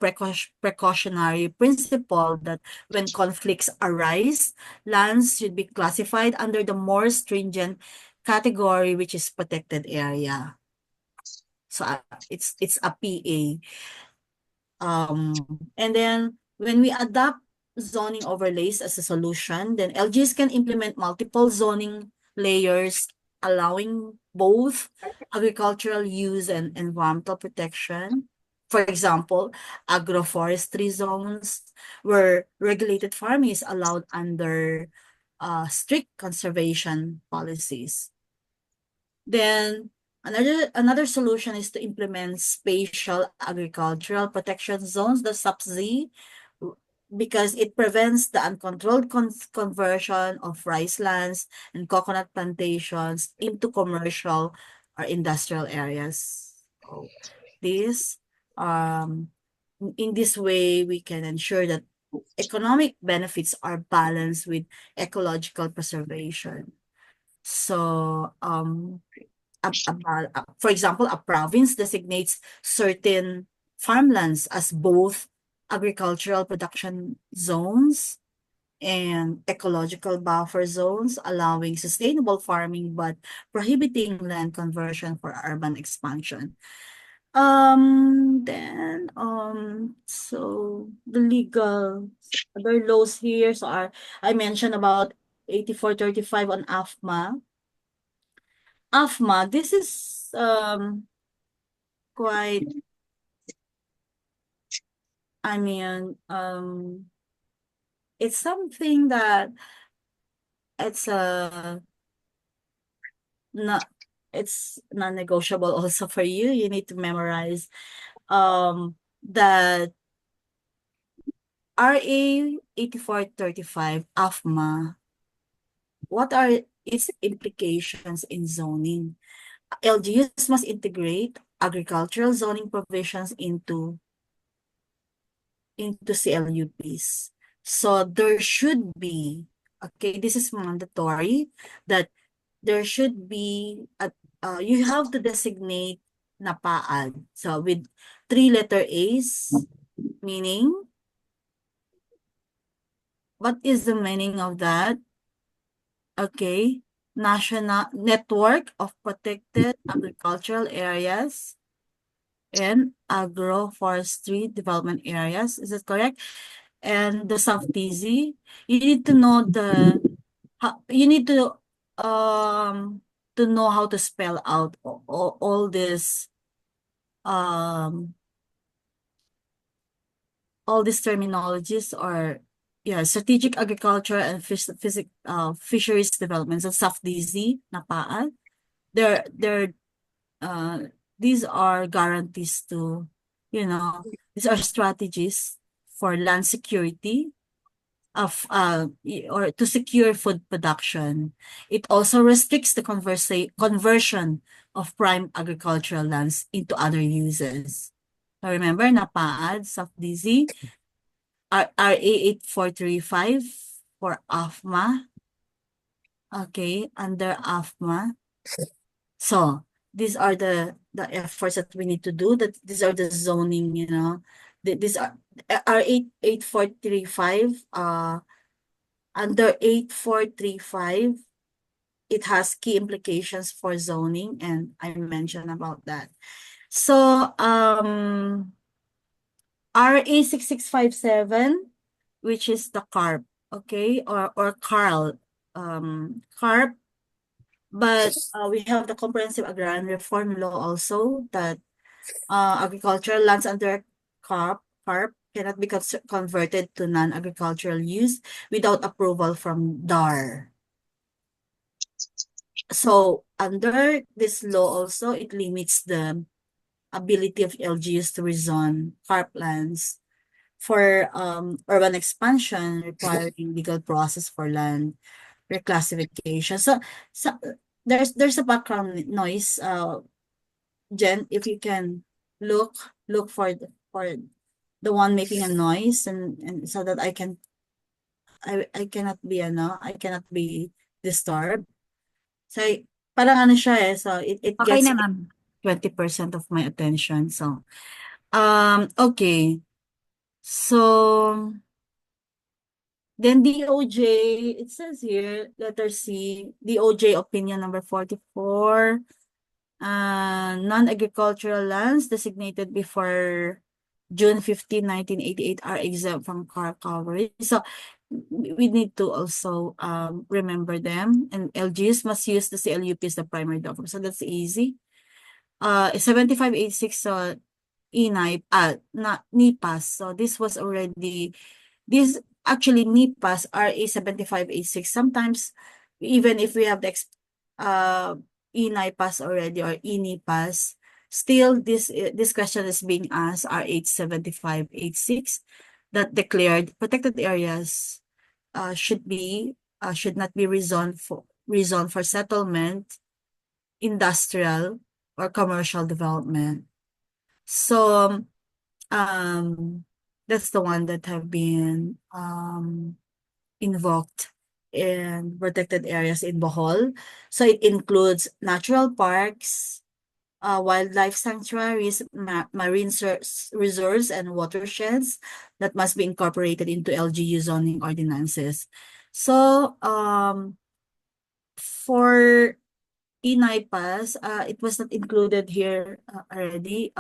S1: precautionary principle that when conflicts arise, lands should be classified under the more stringent category, which is protected area. So it's a PA. And then when we adopt zoning overlays as a solution, then LGs can implement multiple zoning layers, allowing both agricultural use and environmental protection. For example, agroforestry zones where regulated farming is allowed under strict conservation policies. Then another solution is to implement spatial agricultural protection zones, the SAPZ, because it prevents the uncontrolled conversion of rice lands and coconut plantations into commercial or industrial areas. So in this way, we can ensure that economic benefits are balanced with ecological preservation. So, for example, a province designates certain farmlands as both agricultural production zones and ecological buffer zones, allowing sustainable farming but prohibiting land conversion for urban expansion. So the other laws here, so I mentioned about 8435 on AFMA. AFMA, this is quite I mean, it's something that it's not it's non-negotiable also for you. You need to memorize that RA 8435 AFMA. What are its implications in zoning? LGUs must integrate agricultural zoning provisions into CLUPs. So there should be, okay, this is mandatory, that there should be, you have to designate NAPAAD. So with 3-letter A's, meaning, what is the meaning of that? Okay, National Network of Protected Agricultural Areas and Agroforestry Development Areas. Is that correct? And the SAFTZ, you need to know you need to know how to spell out all this all these terminologies, or yeah, strategic agriculture and fisheries development. So SAFTZ, NAPAAD. They're these are guarantees to, these are strategies for land security or to secure food production. It also restricts the conversion of prime agricultural lands into other uses. So remember, NAPAAD, SAFTZ, RA 8435 for AFMA. Okay, under AFMA. So these are the efforts that we need to do. That these are the zoning, these are R 8435. Under 8435, it has key implications for zoning, and I mentioned about that. So RA 6657, which is the CARP, okay, or CARL, CARP. But we have the Comprehensive Agrarian Reform Law also, that agricultural lands under CARP cannot be converted to non-agricultural use without approval from DAR. So under this law also, it limits the ability of LGUs to rezone CARP lands for urban expansion requiring legal process for land reclassification. So there's a background noise. Jen, if you can look for the one making a noise, and so that I cannot be disturbed. So parang ano siya so it
S3: Okay
S1: gets
S3: na, ma'am.
S1: 20% of my attention. So okay. So then DOJ, it says here, letter C, DOJ opinion number 44. Non-agricultural lands designated before June 15, 1988 are exempt from CAR coverage. So we need to also remember them, and LGs must use the CLUP as the primary document. So that's easy. 7586 NIPAS. So this was already, this actually NIPAS RA 7586. Sometimes even if we have the ENIPAS already or ENIPAS, still this question is being asked, R 7586, that declared protected areas should not be rezoned for settlement, industrial, or commercial development. So that's the one that have been invoked in protected areas in Bohol. So it includes natural parks, wildlife sanctuaries, marine reserves, and watersheds that must be incorporated into LGU zoning ordinances. So for ENIPAS, it was not included here already.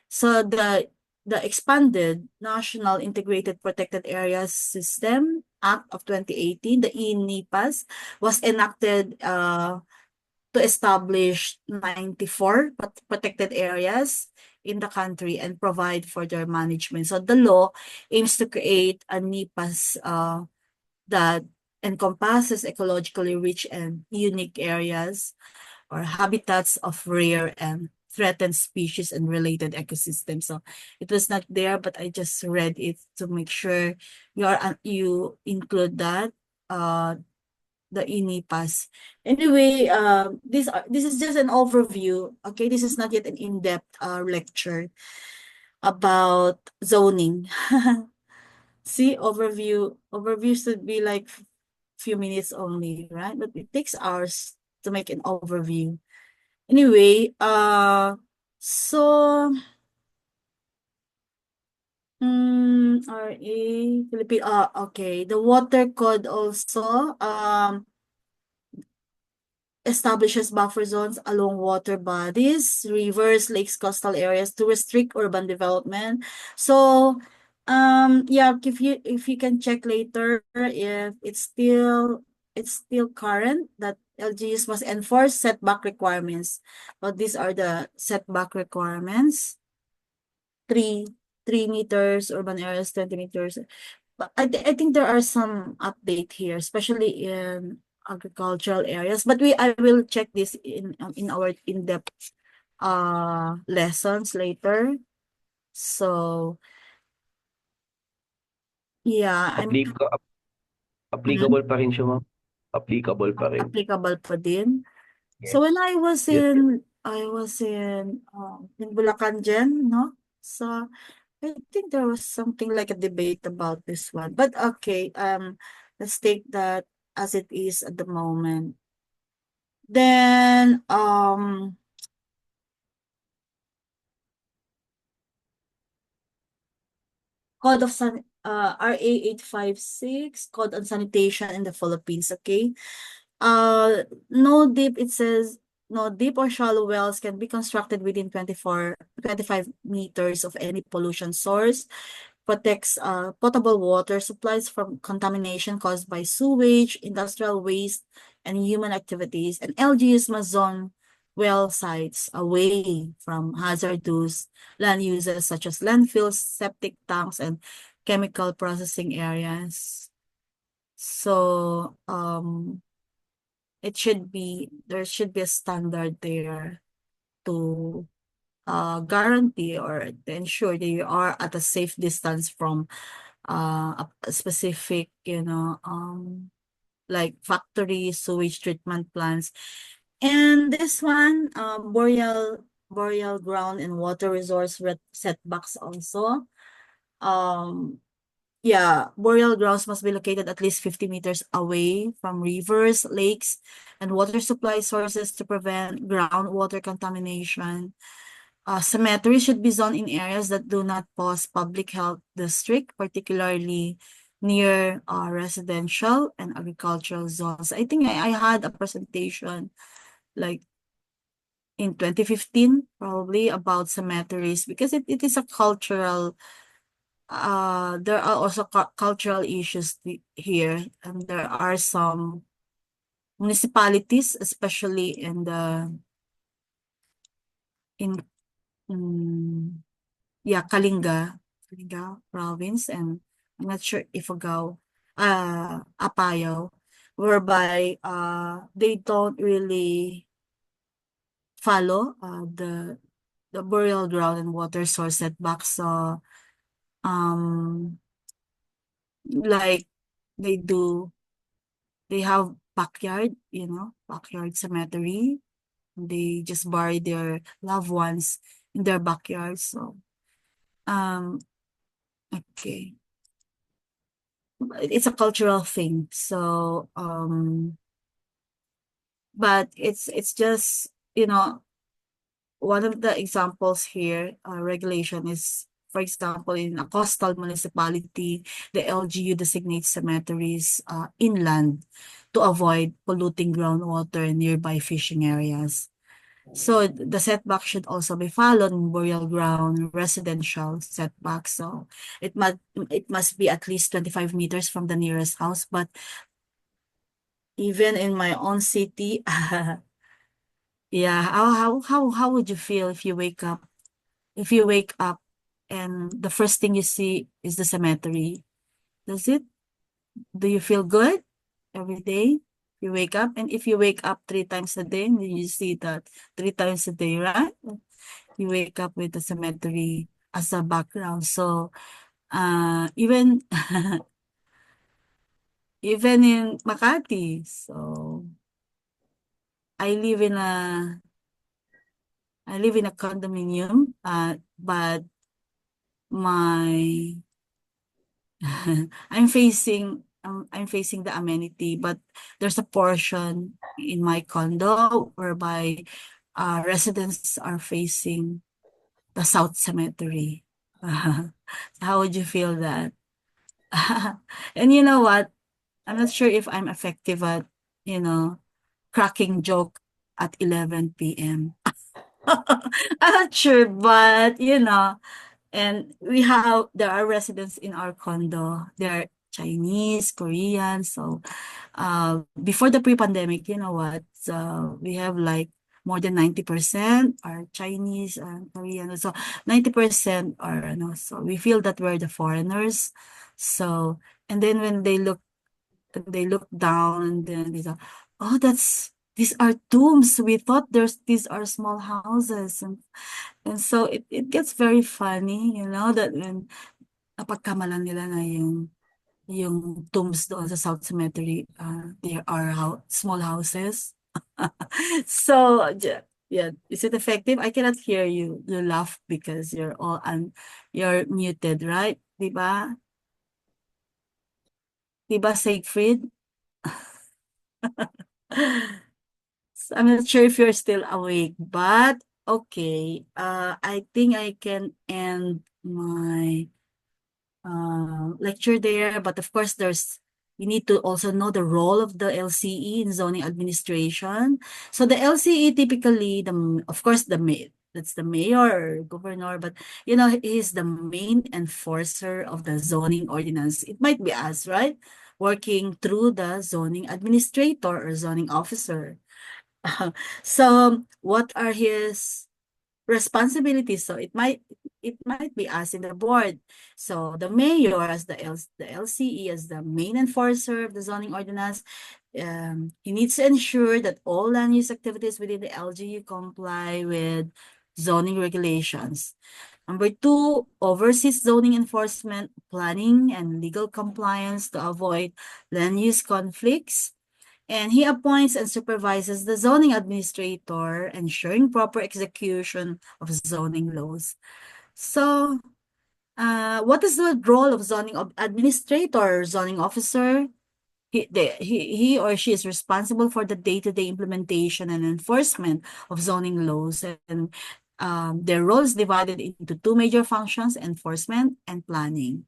S1: So the expanded National Integrated Protected Areas System Act of 2018, the ENIPAS, was enacted to establish 94 protected areas in the country and provide for their management. So the law aims to create a NEPAS that encompasses ecologically rich and unique areas or habitats of rare and threatened species and related ecosystems. So it was not there, but I just read it to make sure you include that the INIPAS. Anyway, this is just an overview. Okay, this is not yet an in-depth lecture about zoning. See, overview should be like few minutes only, right? But it takes hours to make an overview. Anyway, so RA Philippine, okay. The water code also establishes buffer zones along water bodies, rivers, lakes, coastal areas to restrict urban development. So, yeah, if you can check later if it's still current that LGUs must enforce setback requirements. But these are the setback requirements. 3 meters, urban areas 20 meters. But I think there are some update here, especially in agricultural areas. But I will check this in our in-depth lessons later. So yeah,
S4: Applicable pa rin siya, ma'am. Applicable pa rin.
S1: applicable pa din.
S4: Yes.
S1: So when I was
S4: Yes.
S1: in Bulacan Gen, no? So I think there was something like a debate about this one. But okay, let's take that as it is at the moment. Then Code of RA 856, Code on Sanitation in the Philippines, okay? No deep, it says no deep or shallow wells can be constructed within 25 meters of any pollution source. Protects potable water supplies from contamination caused by sewage, industrial waste, and human activities. And LGUs must zone well sites away from hazardous land uses such as landfills, septic tanks, and chemical processing areas. So there should be a standard there to guarantee or to ensure that you are at a safe distance from a specific, like factories, sewage treatment plants. And this one, boreal ground and water resource setbacks also. Yeah, boreal grounds must be located at least 50 meters away from rivers, lakes, and water supply sources to prevent groundwater contamination. Cemeteries should be zoned in areas that do not pose public health district, particularly near residential and agricultural zones. I think I had a presentation like in 2015 probably about cemeteries because it is a cultural there are also cultural issues here, and there are some municipalities, especially in Kalinga province, and I'm not sure Ifugao, Apayao, whereby they don't really follow the burial ground and water source setbacks. So like they have backyard, backyard cemetery. They just bury their loved ones in their backyard. So okay, it's a cultural thing. So but it's just one of the examples here, regulation is, for example, in a coastal municipality, the LGU designates cemeteries inland to avoid polluting groundwater in nearby fishing areas. So the setback should also be followed in burial ground, residential setback. So it must be at least 25 meters from the nearest house. But even in my own city, yeah, how would you feel if you wake up if you wake up and the first thing you see is the cemetery, do you feel good every day? You wake up, and if you wake up 3 times a day, then you see that 3 times a day, right? You wake up with the cemetery as a background. So, even even in Makati, so I live in a condominium, but my I'm facing the amenity, but there's a portion in my condo whereby residents are facing the South Cemetery. How would you feel that? And you know what? I'm not sure if I'm effective at, you know, cracking joke at 11 p.m. I'm not sure, but and there are residents in our condo. They're Chinese, Korean. So, before the pre-pandemic, you know what? We have like more than 90% are Chinese and Korean. So 90% are, so we feel that we're the foreigners. So, and then when they look down and then they go, oh, these are tombs. We thought these are small houses. And so it gets very funny, that when napagkamalan nila na yung tombs doon sa South Cemetery, there are small houses. So, yeah, is it effective? I cannot hear you. You laugh because you're muted, right? Diba? Diba, Siegfried? So I'm not sure if you're still awake, but okay. I think I can end my lecture there, but of course you need to also know the role of the LCE in zoning administration. So the LCE typically, of course, that's the mayor or governor, but he's the main enforcer of the zoning ordinance. It might be us, right? Working through the zoning administrator or zoning officer. So what are his responsibilities? So it might be us in the board. So the mayor as the LCE as the main enforcer of the zoning ordinance, he needs to ensure that all land use activities within the LGU comply with zoning regulations. Number 2, oversees zoning enforcement, planning, and legal compliance to avoid land use conflicts. And he appoints and supervises the zoning administrator, ensuring proper execution of zoning laws. So, what is the role of zoning administrator, zoning officer? He or she is responsible for the day-to-day implementation and enforcement of zoning laws, and their role is divided into 2 major functions: enforcement and planning.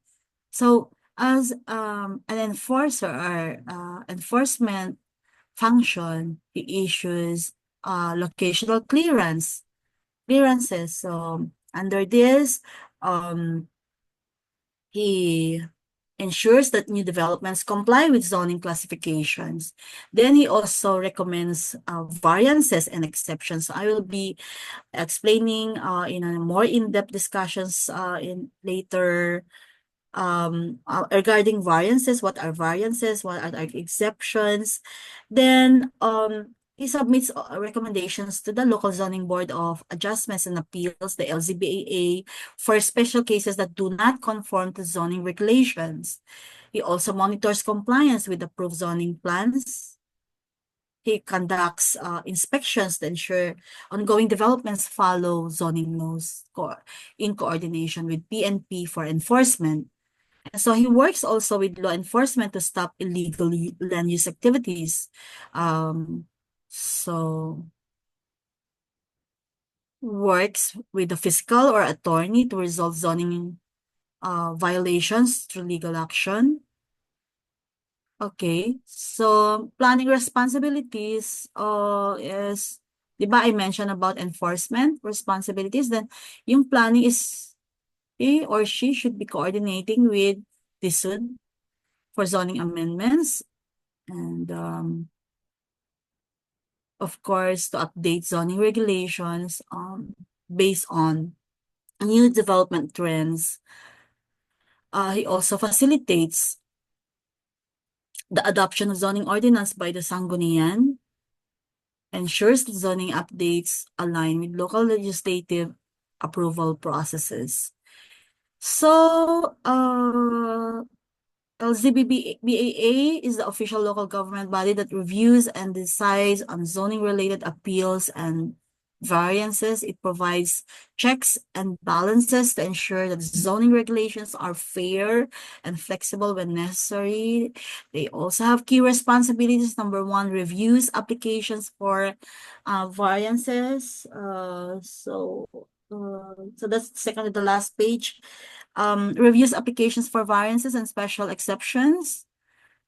S1: So, as an enforcer or enforcement function, he issues locational clearances. So under this, he ensures that new developments comply with zoning classifications. Then he also recommends variances and exceptions. I will be explaining in a more in-depth discussions in later regarding variances, what are variances, what are exceptions. Then he submits recommendations to the local zoning board of adjustments and appeals, the LZBAA, for special cases that do not conform to zoning regulations. He also monitors compliance with approved zoning plans. He conducts inspections to ensure ongoing developments follow zoning laws in coordination with PNP for enforcement. So he works also with law enforcement to stop illegal land use activities. So works with the fiscal or attorney to resolve zoning violations through legal action. Okay, so planning responsibilities is, di ba I mentioned about enforcement responsibilities? Then yung planning is he or she should be coordinating with DSUD for zoning amendments, and of course to update zoning regulations based on new development trends. He also facilitates the adoption of zoning ordinance by the Sangguniang, ensures that zoning updates align with local legislative approval processes. So, LZBBAA is the official local government body that reviews and decides on zoning-related appeals and variances. It provides checks and balances to ensure that zoning regulations are fair and flexible when necessary. They also have key responsibilities. Number one, reviews applications for variances. So that's the second to the last page. Reviews applications for variances and special exceptions.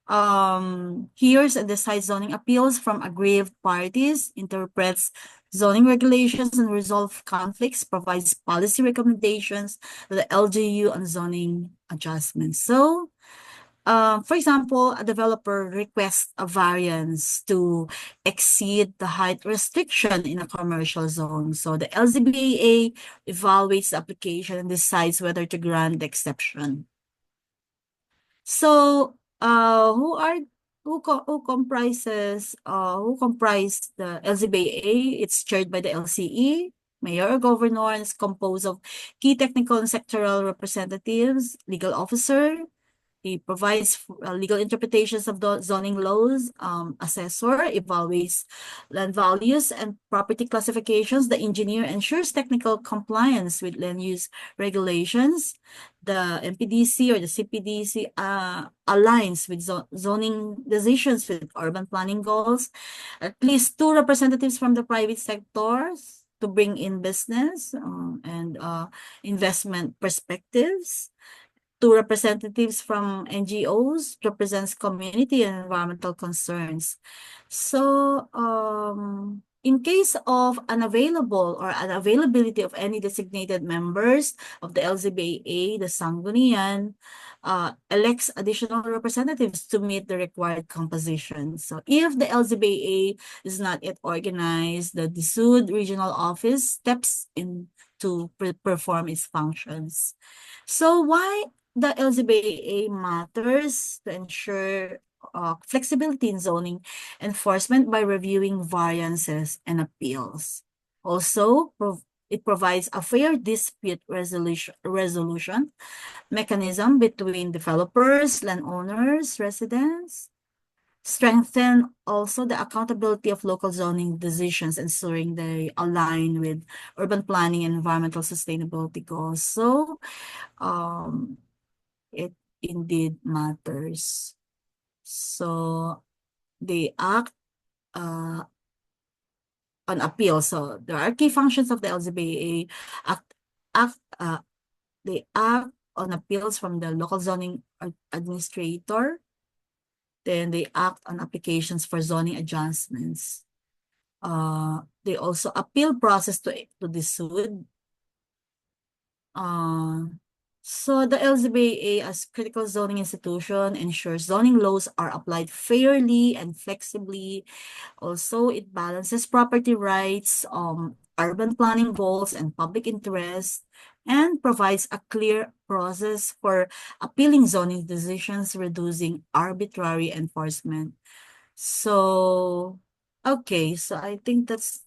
S1: Hears and decides zoning appeals from aggrieved parties, interprets zoning regulations and resolve conflicts, provides policy recommendations to the LGU on zoning adjustments. So, for example, a developer requests a variance to exceed the height restriction in a commercial zone. So the LZBAA evaluates the application and decides whether to grant the exception. So, who comprise the LZBAA? It's chaired by the LCE, mayor or governor, and is composed of key technical and sectoral representatives, legal officer. He provides legal interpretations of the zoning laws, assessor, evaluates land values and property classifications. The engineer ensures technical compliance with land use regulations. The MPDC or the CPDC aligns with zoning decisions with urban planning goals. At least 2 representatives from the private sectors to bring in business and investment perspectives. 2 representatives from NGOs represents community and environmental concerns. So, in case of unavailability of any designated members of the LZBAA, the Sangguniang elects additional representatives to meet the required composition. So, if the LZBAA is not yet organized, the DSUD regional office steps in to perform its functions. So, why the LZBAA matters? To ensure flexibility in zoning enforcement by reviewing variances and appeals. Also, it provides a fair dispute resolution mechanism between developers, landowners, residents. Strengthen also the accountability of local zoning decisions, ensuring they align with urban planning and environmental sustainability goals. So, it indeed matters. So they act on appeal. So there are key functions of the LZBAA. They act on appeals from the local zoning administrator. Then they act on applications for zoning adjustments. They also appeal process to the DSUD. So the LZBAA as critical zoning institution ensures zoning laws are applied fairly and flexibly. Also, it balances property rights, urban planning goals, and public interest, and provides a clear process for appealing zoning decisions, reducing arbitrary enforcement. So, okay, so I think that's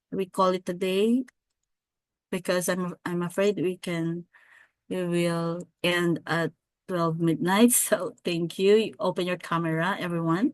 S1: we call it a day, because I'm afraid we will end at 12 midnight. So thank you. Open your camera, everyone.